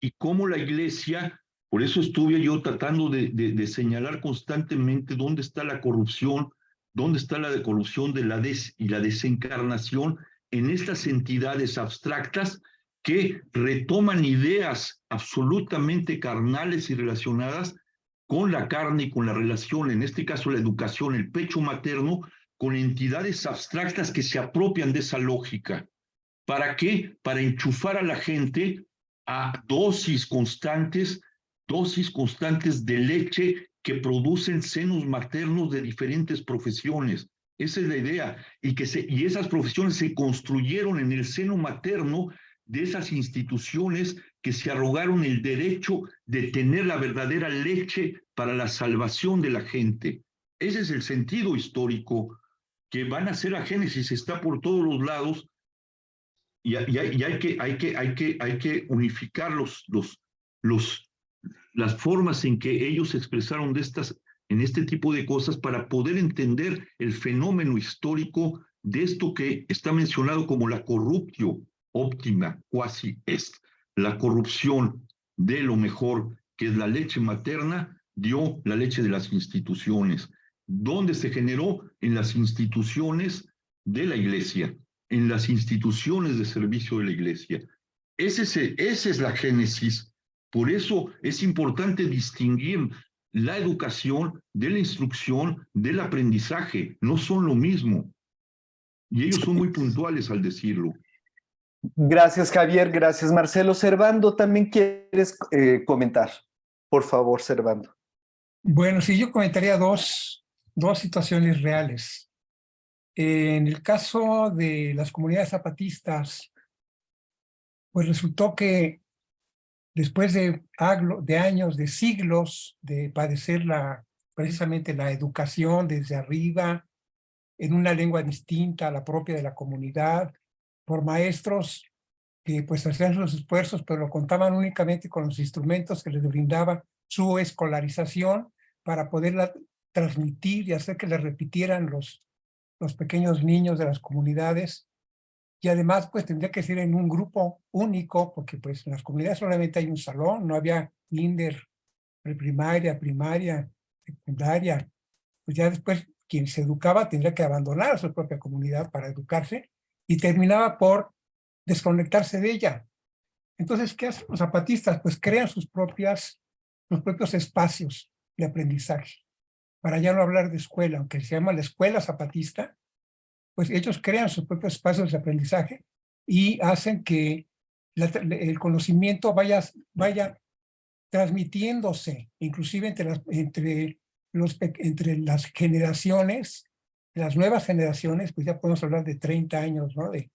y cómo la iglesia, por eso estuve yo tratando de señalar constantemente dónde está la corrupción, dónde está la corrupción de y la desencarnación en estas entidades abstractas que retoman ideas absolutamente carnales y relacionadas con la carne y con la relación, en este caso la educación, el pecho materno, con entidades abstractas que se apropian de esa lógica. ¿Para qué? Para enchufar a la gente a dosis constantes de leche que producen senos maternos de diferentes profesiones. Esa es la idea. Y esas profesiones se construyeron en el seno materno de esas instituciones que se arrogaron el derecho de tener la verdadera leche para la salvación de la gente. Ese es el sentido histórico, que van a ser la génesis, está por todos los lados, y hay que unificar las formas en que ellos se expresaron en este tipo de cosas para poder entender el fenómeno histórico de esto que está mencionado como la corruptio óptima quasi est. La corrupción de lo mejor, que es la leche materna, dio la leche de las instituciones. ¿Dónde se generó? En las instituciones de la iglesia, en las instituciones de servicio de la iglesia. Esa es la génesis. Por eso es importante distinguir la educación de la instrucción, del aprendizaje. No son lo mismo. Y ellos son muy puntuales al decirlo. Gracias, Javier. Gracias, Marcelo. Servando, ¿también quieres comentar? Por favor, Servando. Bueno, sí, yo comentaría dos situaciones reales. En el caso de las comunidades zapatistas, pues resultó que después de años, de siglos de padecer precisamente la educación desde arriba, en una lengua distinta a la propia de la comunidad, por maestros que pues hacían sus esfuerzos, pero lo contaban únicamente con los instrumentos que les brindaba su escolarización para poderla transmitir y hacer que la repitieran los pequeños niños de las comunidades. Y además, pues tendría que ser en un grupo único, porque pues en las comunidades solamente hay un salón, no había kinder, primaria, secundaria. Pues ya después quien se educaba tendría que abandonar a su propia comunidad para educarse y terminaba por desconectarse de ella. Entonces, ¿qué hacen los zapatistas? Pues crean sus propios espacios de aprendizaje. Para ya no hablar de escuela, aunque se llama la escuela zapatista, pues ellos crean sus propios espacios de aprendizaje y hacen que el conocimiento vaya transmitiéndose, inclusive entre las generaciones, las nuevas generaciones, pues ya podemos hablar de 30 años, ¿no? de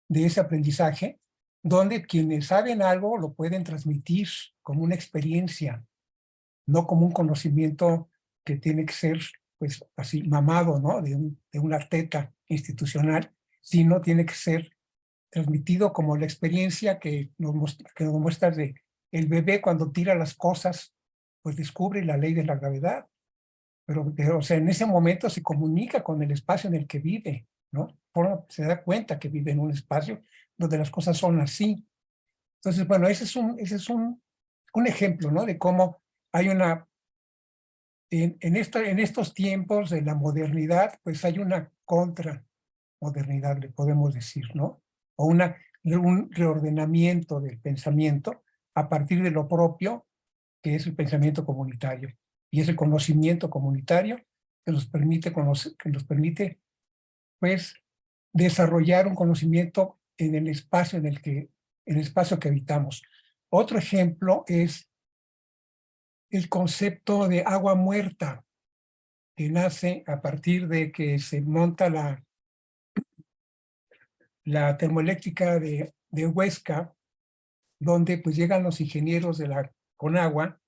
ese aprendizaje, donde quienes saben algo lo pueden transmitir como una experiencia, no como un conocimiento que tiene que ser pues así mamado, ¿no? de una teta institucional, sino tiene que ser transmitido como la experiencia que nos muestra de el bebé cuando tira las cosas, pues descubre la ley de la gravedad. Pero o sea, en ese momento se comunica con el espacio en el que vive, ¿no? Se da cuenta que vive en un espacio donde las cosas son así. Entonces, bueno, ese es un ejemplo, ¿no? De cómo hay en estos tiempos de la modernidad, pues hay una contramodernidad, le podemos decir, ¿no? O un reordenamiento del pensamiento a partir de lo propio, que es el pensamiento comunitario. Y es el conocimiento comunitario que nos permite pues, desarrollar un conocimiento en el espacio que habitamos. Otro ejemplo es el concepto de agua muerta, que nace a partir de que se monta la termoeléctrica de Huesca, donde pues llegan los ingenieros de la Conagua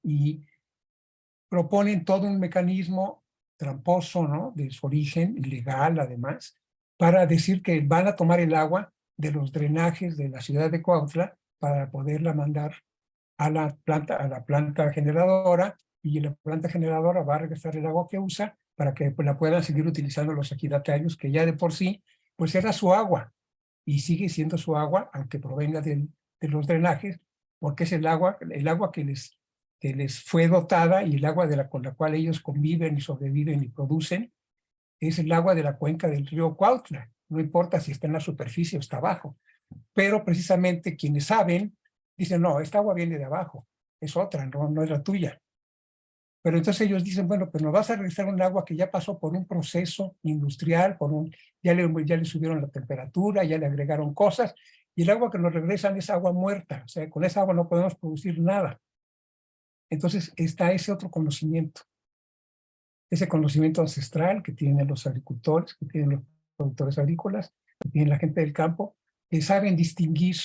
y proponen todo un mecanismo tramposo, ¿no? De su origen, ilegal además, para decir que van a tomar el agua de los drenajes de la ciudad de Cuautla para poderla mandar a la planta generadora, y la planta generadora va a regresar el agua que usa para que pues, la puedan seguir utilizando los ejidatarios, que ya de por sí, pues era su agua, y sigue siendo su agua, aunque provenga de los drenajes, porque es el agua que les fue dotada, y el agua con la cual ellos conviven y sobreviven y producen, es el agua de la cuenca del río Cuautla. No importa si está en la superficie o está abajo. Pero precisamente quienes saben, dicen, no, esta agua viene de abajo, es otra, no es la tuya. Pero entonces ellos dicen, bueno, pues nos vas a regresar un agua que ya pasó por un proceso industrial, ya le subieron la temperatura, ya le agregaron cosas, y el agua que nos regresan es agua muerta. O sea, con esa agua no podemos producir nada. Entonces está ese otro conocimiento. Ese conocimiento ancestral que tienen los agricultores, que tienen los productores agrícolas, que tiene la gente del campo, que saben distinguir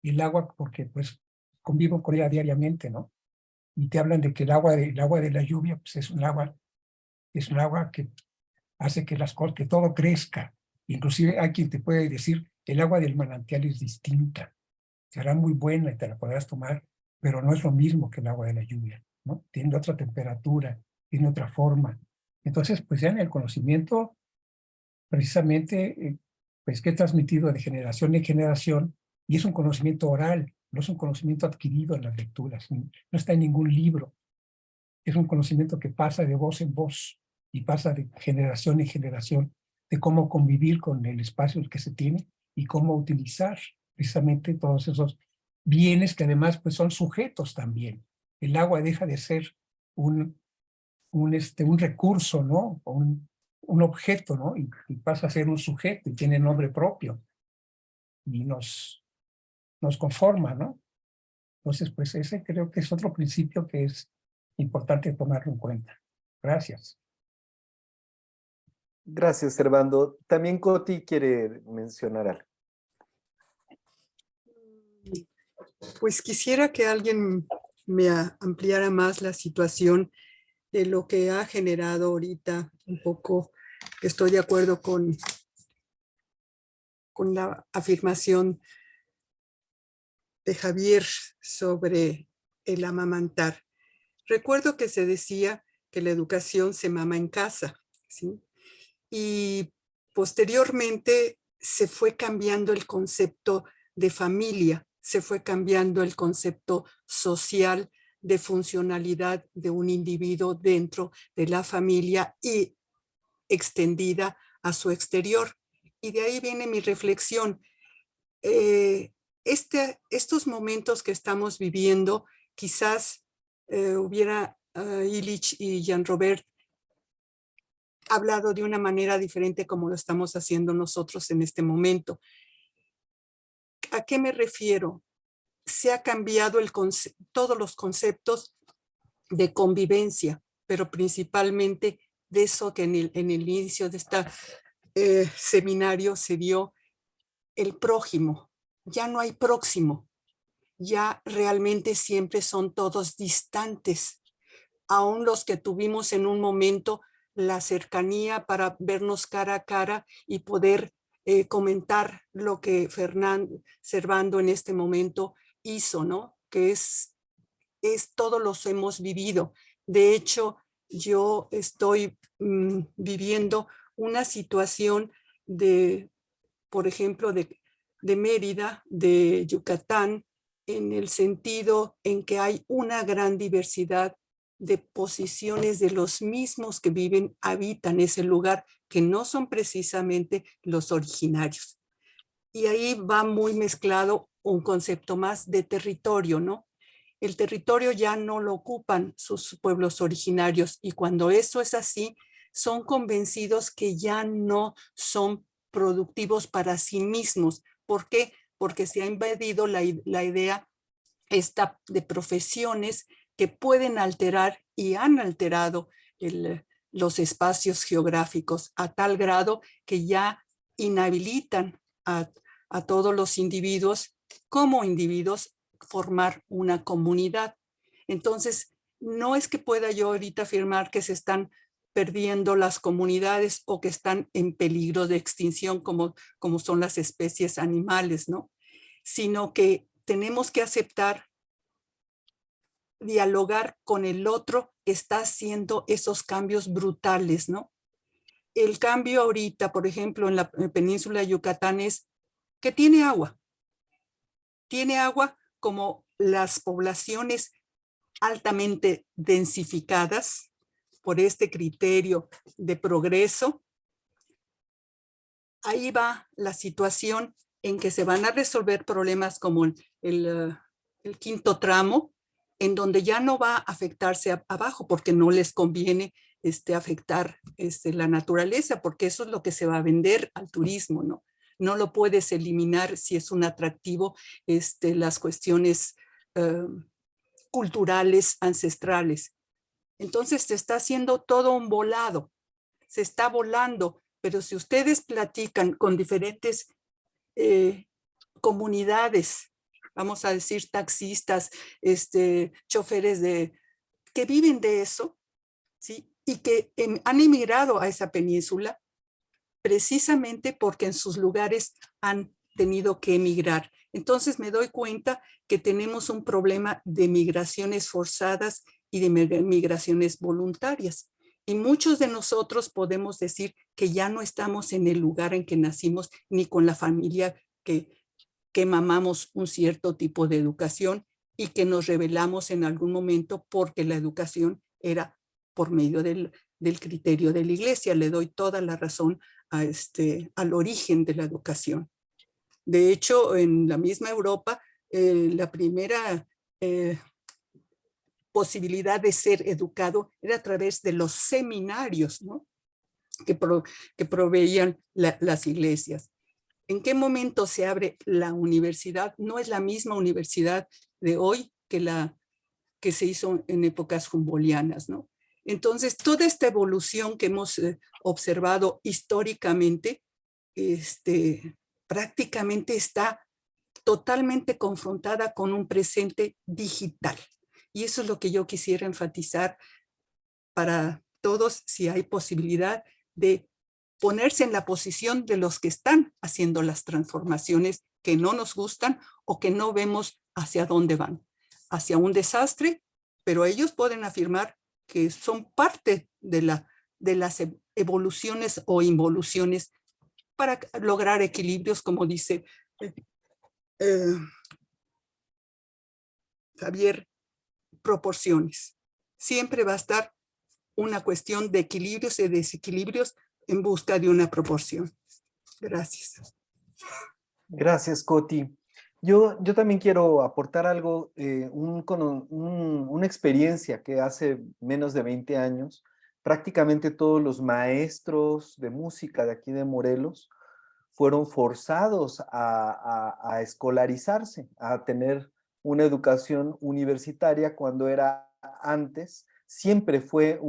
el agua porque pues conviven con ella diariamente, ¿no? Y te hablan de que el agua de la lluvia pues es un agua que hace que que todo crezca. Inclusive hay quien te puede decir, el agua del manantial es distinta, será muy buena y te la podrás tomar, pero no es lo mismo que el agua de la lluvia, ¿no? Tiene otra temperatura, tiene otra forma. Entonces, pues ya en el conocimiento, precisamente, pues que he transmitido de generación en generación, y es un conocimiento oral, no es un conocimiento adquirido en las lecturas, no está en ningún libro. Es un conocimiento que pasa de voz en voz y pasa de generación en generación, de cómo convivir con el espacio que se tiene y cómo utilizar precisamente todos esos bienes que además pues son sujetos también. El agua deja de ser un recurso, ¿no? O un objeto, ¿no? Y pasa a ser un sujeto y tiene nombre propio y nos conforma, ¿no? Entonces, pues ese creo que es otro principio que es importante tomarlo en cuenta. Gracias. Gracias, Servando. También Coti quiere mencionar algo. Pues quisiera que alguien me ampliara más la situación de lo que ha generado ahorita un poco, que estoy de acuerdo con la afirmación de Javier sobre el amamantar. Recuerdo que se decía que la educación se mama en casa, ¿sí? Y posteriormente se fue cambiando el concepto de familia, se fue cambiando el concepto social de funcionalidad de un individuo dentro de la familia y extendida a su exterior. Y de ahí viene mi reflexión. Estos momentos que estamos viviendo, quizás hubiera Illich y Jean-Robert hablado de una manera diferente como lo estamos haciendo nosotros en este momento. ¿A qué me refiero? Se ha cambiado todos los conceptos de convivencia, pero principalmente de eso que en el inicio de este seminario se dio, el prójimo. Ya no hay próximo, ya realmente siempre son todos distantes. Aún los que tuvimos en un momento la cercanía para vernos cara a cara y poder comentar lo que Servando en este momento hizo, ¿no? Que es todos los hemos vivido. De hecho, yo estoy viviendo una situación por ejemplo, de Mérida, de Yucatán, en el sentido en que hay una gran diversidad de posiciones de los mismos que habitan ese lugar, que no son precisamente los originarios. Y ahí va muy mezclado un concepto más de territorio, ¿no? El territorio ya no lo ocupan sus pueblos originarios, y cuando eso es así, son convencidos que ya no son productivos para sí mismos. ¿Por qué? Porque se ha invadido la idea esta de profesiones que pueden alterar y han alterado los espacios geográficos a tal grado que ya inhabilitan a todos los individuos como individuos formar una comunidad. Entonces, no es que pueda yo ahorita afirmar que se están perdiendo las comunidades o que están en peligro de extinción como son las especies animales, ¿no? Sino que tenemos que aceptar, dialogar con el otro que está haciendo esos cambios brutales, ¿no? El cambio ahorita, por ejemplo, en la península de Yucatán es que tiene agua. Tiene agua como las poblaciones altamente densificadas por este criterio de progreso. Ahí va la situación en que se van a resolver problemas como el quinto tramo, en donde ya no va a afectarse abajo porque no les conviene afectar la naturaleza, porque eso es lo que se va a vender al turismo, ¿no? No lo puedes eliminar si es un atractivo las cuestiones culturales, ancestrales. Entonces se está haciendo todo un volado, se está volando, pero si ustedes platican con diferentes comunidades, vamos a decir taxistas, choferes que viven de eso, ¿sí? Y que han emigrado a esa península precisamente porque en sus lugares han tenido que emigrar. Entonces me doy cuenta que tenemos un problema de migraciones forzadas y de migraciones voluntarias. Y muchos de nosotros podemos decir que ya no estamos en el lugar en que nacimos ni con la familia que mamamos un cierto tipo de educación y que nos rebelamos en algún momento porque la educación era por medio del criterio de la iglesia. Le doy toda la razón al origen de la educación. De hecho, en la misma Europa, la primera posibilidad de ser educado era a través de los seminarios, ¿no? que proveían las iglesias. ¿En qué momento se abre la universidad? No es la misma universidad de hoy que se hizo en épocas humboldtianas, ¿no? Entonces, toda esta evolución que hemos observado históricamente, prácticamente está totalmente confrontada con un presente digital. Y eso es lo que yo quisiera enfatizar para todos, si hay posibilidad de ponerse en la posición de los que están haciendo las transformaciones que no nos gustan o que no vemos hacia dónde van. Hacia un desastre, pero ellos pueden afirmar que son parte de las evoluciones o involuciones para lograr equilibrios, como dice Javier, proporciones. Siempre va a estar una cuestión de equilibrios y desequilibrios en busca de una proporción. Gracias. Gracias, Coti. Yo también quiero aportar algo, una experiencia que hace menos de 20 años, prácticamente todos los maestros de música de aquí de Morelos fueron forzados a escolarizarse, a tener una educación universitaria cuando era antes. Siempre fue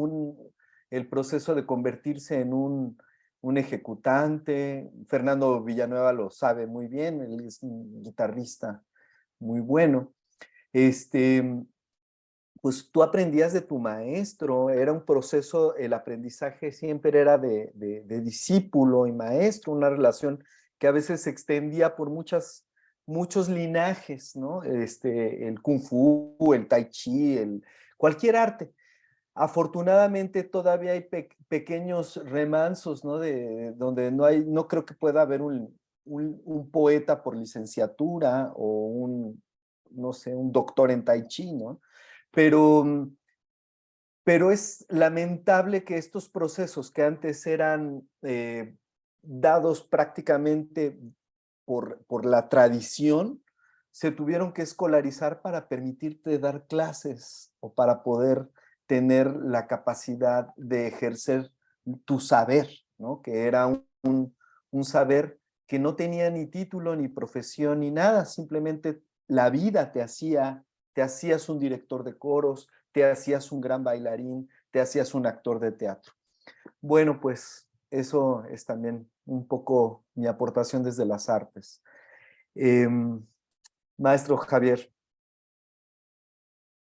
el proceso de convertirse en un ejecutante. Fernando Villanueva lo sabe muy bien, él es un guitarrista muy bueno. Pues tú aprendías de tu maestro, era un proceso, el aprendizaje siempre era de discípulo y maestro, una relación que a veces se extendía por muchos linajes, ¿no? El Kung Fu, el Tai Chi, cualquier arte. Afortunadamente todavía hay pequeños remansos, ¿no? Donde no creo que pueda haber un poeta por licenciatura o no sé, un doctor en Tai Chi, ¿no? Pero es lamentable que estos procesos que antes eran dados prácticamente por la tradición, se tuvieron que escolarizar para permitirte dar clases o para poder tener la capacidad de ejercer tu saber, ¿no? Que era un saber que no tenía ni título, ni profesión, ni nada, simplemente la vida te hacías un director de coros, te hacías un gran bailarín, te hacías un actor de teatro. Bueno, pues eso es también un poco mi aportación desde las artes. Maestro Javier.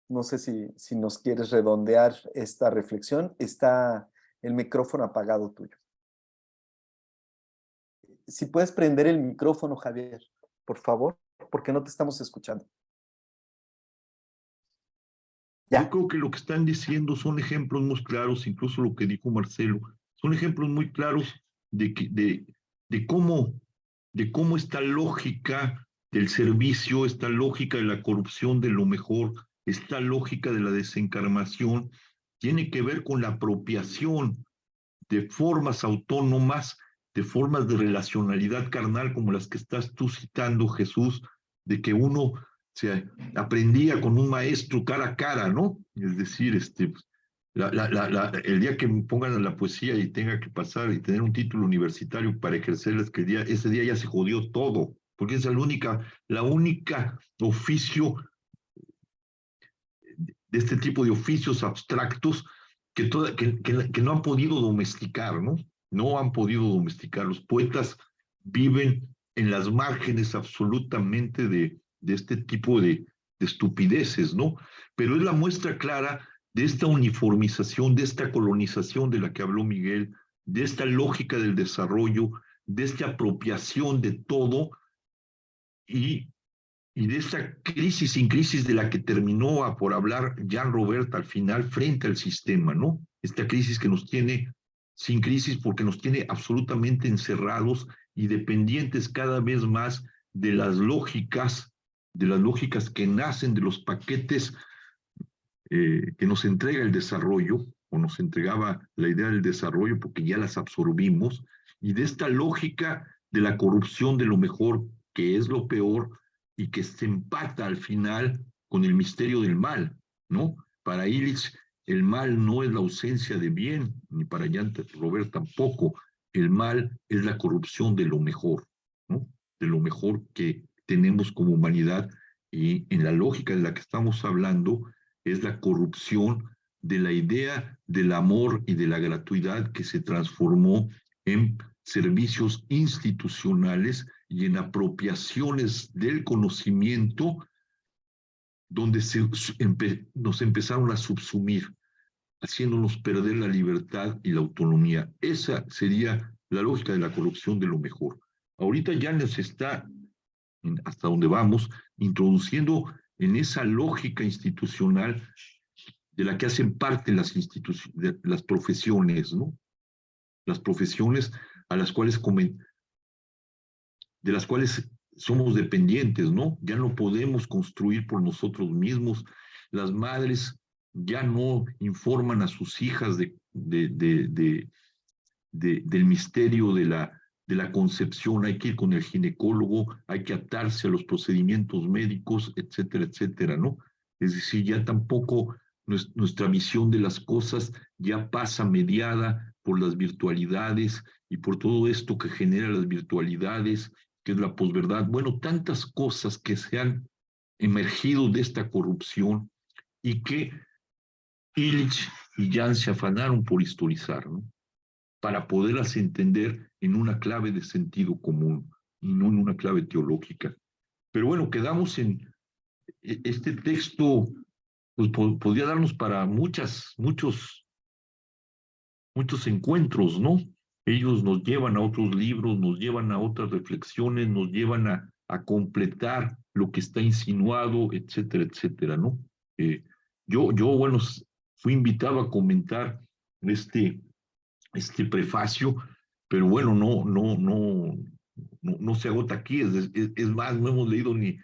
No sé si nos quieres redondear esta reflexión. Está el micrófono apagado tuyo. Si puedes prender el micrófono, Javier, por favor, porque no te estamos escuchando. Ya. Yo creo que lo que están diciendo son ejemplos muy claros, incluso lo que dijo Marcelo, son ejemplos muy claros de cómo esta lógica del servicio, esta lógica de la corrupción de lo mejor, esta lógica de la desencarnación, tiene que ver con la apropiación de formas autónomas, de formas de relacionalidad carnal como las que estás tú citando, Jesús, de que uno se aprendía con un maestro cara a cara, ¿no? Es decir, el día que me pongan a la poesía y tenga que pasar y tener un título universitario para ejercerlas, que ese día ya se jodió todo, porque es la única oficio de este tipo de oficios abstractos que no han podido domesticar, ¿no? No han podido domesticar. Los poetas viven en las márgenes absolutamente de este tipo de estupideces, ¿no? Pero es la muestra clara de esta uniformización, de esta colonización de la que habló Miguel, de esta lógica del desarrollo, de esta apropiación de todo y de esa crisis sin crisis de la que terminó por hablar Jean Robert al final frente al sistema, ¿no? Esta crisis que nos tiene sin crisis porque nos tiene absolutamente encerrados y dependientes cada vez más de las lógicas que nacen de los paquetes que nos entrega el desarrollo, o nos entregaba la idea del desarrollo porque ya las absorbimos, y de esta lógica de la corrupción de lo mejor, que es lo peor, y que se empata al final con el misterio del mal, ¿no? Para Illich, el mal no es la ausencia de bien, ni para Jean Robert tampoco. El mal es la corrupción de lo mejor, ¿no? De lo mejor que tenemos como humanidad, y en la lógica de la que estamos hablando, es la corrupción de la idea del amor y de la gratuidad que se transformó en servicios institucionales y en apropiaciones del conocimiento donde nos empezaron a subsumir, haciéndonos perder la libertad y la autonomía. Esa sería la lógica de la corrupción de lo mejor. Ahorita ya nos está, hasta donde vamos, introduciendo en esa lógica institucional de la que hacen parte las profesiones, ¿no? Las profesiones a las cuales de las cuales somos dependientes, ¿no? Ya no podemos construir por nosotros mismos. Las madres ya no informan a sus hijas del misterio de la concepción. Hay que ir con el ginecólogo, hay que atarse a los procedimientos médicos, etcétera, etcétera, ¿no? Es decir, ya tampoco nuestra visión de las cosas ya pasa mediada por las virtualidades y por todo esto que genera las virtualidades, que es la posverdad. Bueno, tantas cosas que se han emergido de esta corrupción y que Illich y Jan se afanaron por historizar, ¿no? Para poderlas entender en una clave de sentido común y no en una clave teológica. Pero bueno, quedamos en este texto, pues podría darnos para muchos encuentros, ¿no? Ellos nos llevan a otros libros, nos llevan a otras reflexiones, nos llevan a completar lo que está insinuado, etcétera, etcétera, ¿no? Bueno, fui invitado a comentar este prefacio, pero bueno, no se agota aquí, es más, no hemos leído ni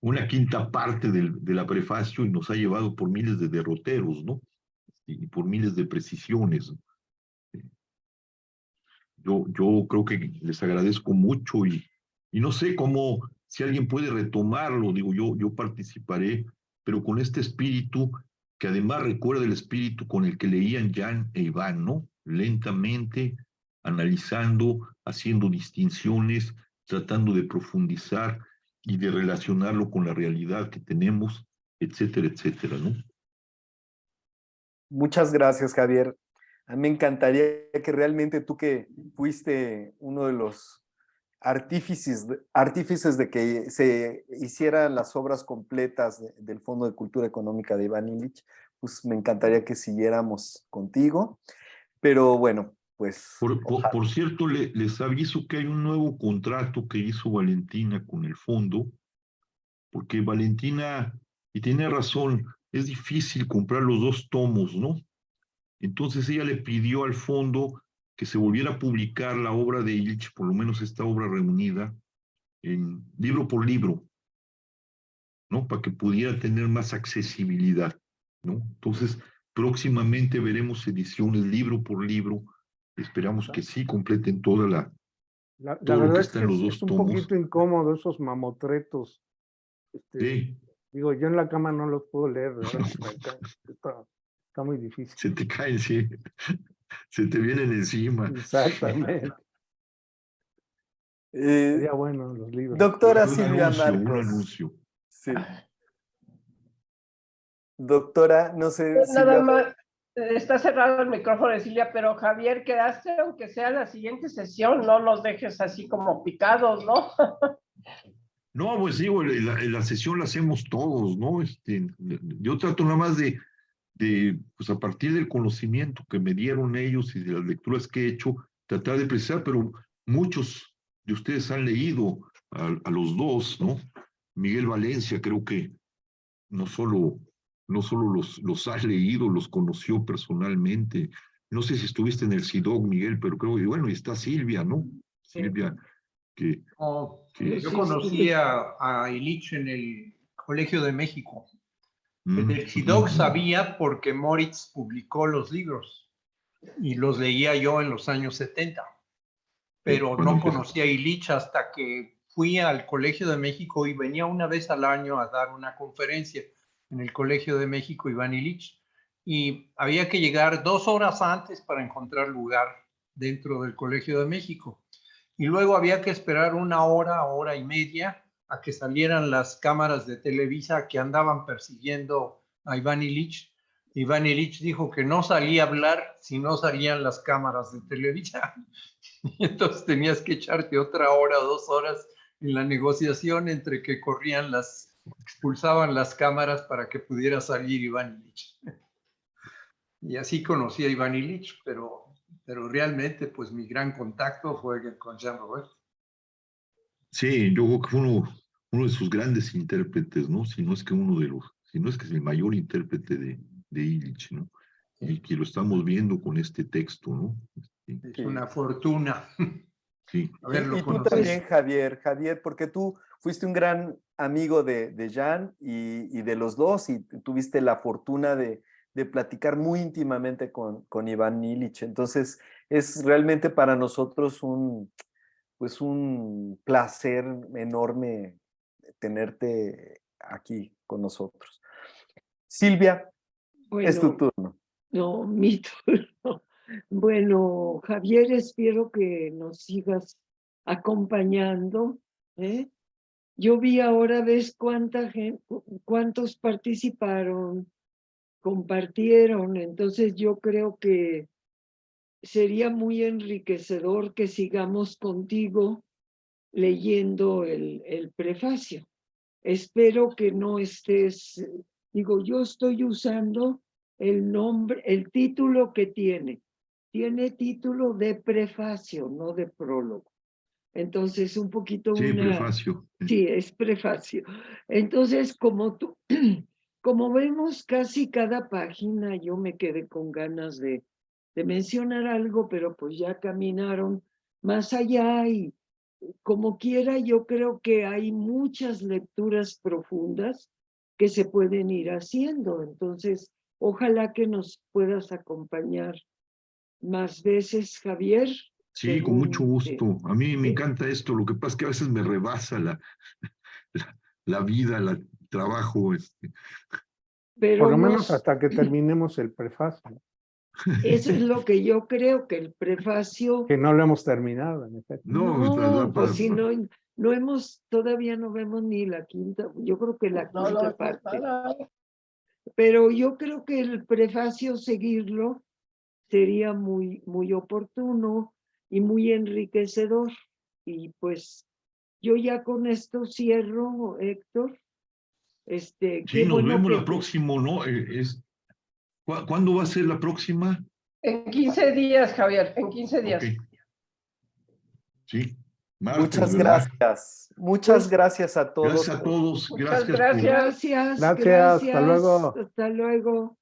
una quinta parte de la prefacio y nos ha llevado por miles de derroteros, ¿no? Y por miles de precisiones. Yo creo que les agradezco mucho y no sé cómo, si alguien puede retomarlo, digo, yo participaré, pero con este espíritu que además recuerda el espíritu con el que leían Jan e Iván, ¿no? Lentamente, analizando, haciendo distinciones, tratando de profundizar y de relacionarlo con la realidad que tenemos, etcétera, etcétera, ¿no? Muchas gracias, Javier. A mí me encantaría que realmente tú, que fuiste uno de los artífices de que se hicieran las obras completas del Fondo de Cultura Económica de Iván Illich, pues me encantaría que siguiéramos contigo, pero bueno, pues... Por cierto, les aviso que hay un nuevo contrato que hizo Valentina con el fondo, porque Valentina, y tiene razón, es difícil comprar los 2 tomos, ¿no? Entonces ella le pidió al fondo que se volviera a publicar la obra de Illich, por lo menos esta obra reunida, en libro por libro, ¿no? Para que pudiera tener más accesibilidad, ¿no? Entonces, próximamente veremos ediciones libro por libro. Esperamos que sí completen toda La todo lo verdad que es está que en los es 2 un tomos. poquito incómodo esos mamotretos. Sí, Digo, yo en la cama no los puedo leer, ¿verdad? Está muy difícil. se te caen, sí. Se te vienen encima. Exactamente. Sería bueno los libros. Doctora Un Silvia anuncio, un Marcos. anuncio. Sí. Doctora, no sé, Nada Silvia. más, está cerrado el micrófono de Silvia, pero Javier, quedaste, aunque sea la siguiente sesión, no nos dejes así como picados, ¿no? No, pues digo, la sesión la hacemos todos, ¿no? Yo trato nada más pues a partir del conocimiento que me dieron ellos y de las lecturas que he hecho, tratar de precisar, pero muchos de ustedes han leído a los 2, ¿no? Miguel Valencia creo que no solo los has leído, los conoció personalmente. No sé si estuviste en el CIDOC, Miguel, pero creo que, bueno, y está Silvia, ¿no? Silvia, que Yo conocí a Illich en el Colegio de México. El CIDOC sabía porque Moritz publicó los libros y los leía yo en los años 70, pero no conocí a Illich hasta que fui al Colegio de México y venía una vez al año a dar una conferencia en el Colegio de México Iván Illich, y había que llegar 2 horas antes para encontrar lugar dentro del Colegio de México. Y luego había que esperar 1 hora, hora y media a que salieran las cámaras de Televisa que andaban persiguiendo a Iván Illich. Iván Illich dijo que no salía a hablar si no salían las cámaras de Televisa. Y entonces tenías que echarte otra hora, 2 horas en la negociación entre que expulsaban las cámaras para que pudiera salir Iván Illich. Y así conocí a Iván Illich, pero realmente pues mi gran contacto fue con Jean-Robert. Sí, yo creo que fue uno de sus grandes intérpretes, ¿no? Si no es que es el mayor intérprete de Illich, ¿no? Y que lo estamos viendo con este texto, ¿no? Es una fortuna. Sí. Y tú también, Javier, porque tú fuiste un gran amigo de Jean y de los 2, y tuviste la fortuna de platicar muy íntimamente con Iván Illich. Entonces, es realmente para nosotros un placer enorme tenerte aquí con nosotros. Silvia, es tu turno. No, mi turno. Bueno, Javier, espero que nos sigas acompañando, ¿eh? Yo vi ahora, ves cuántos participaron, compartieron, entonces yo creo que sería muy enriquecedor que sigamos contigo leyendo el prefacio. Espero que no estés, digo, yo estoy usando el nombre, el título que tiene título de prefacio, no de prólogo. Entonces, un poquito sí, prefacio. Sí, es prefacio. Entonces, como vemos casi cada página, yo me quedé con ganas de mencionar algo, pero pues ya caminaron más allá y como quiera, yo creo que hay muchas lecturas profundas que se pueden ir haciendo. Entonces, ojalá que nos puedas acompañar más veces, Javier. Sí, con mucho gusto. A mí me encanta esto. Lo que pasa es que a veces me rebasa la vida, el trabajo. Pero por lo menos hasta que terminemos el prefacio. Eso es lo que yo creo, que el prefacio... Que no lo hemos terminado, en efecto. No, pues si no hemos, todavía no vemos ni la quinta, yo creo que la quinta parte. Pero yo creo que el prefacio seguirlo sería muy, muy oportuno y muy enriquecedor. Y pues yo ya con esto cierro, Héctor. Sí, qué nos bueno vemos que la próxima, ¿no? ¿Cuándo va a ser la próxima? En 15 días, Javier, en 15 días. Ok. Sí, martes, Muchas ¿verdad? gracias. Muchas Pues, gracias a todos. Gracias a todos. Muchas Gracias gracias. Gracias, Hasta luego. Hasta luego.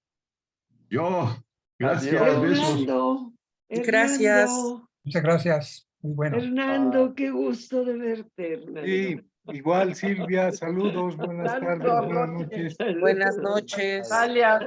Gracias, Adiós. besos. Gracias. Muchas gracias. Muy bueno. Hernando, qué gusto de verte, Hernando. Sí, igual Silvia, saludos, buenas tardes, buenas noches. Buenas noches. Dalia.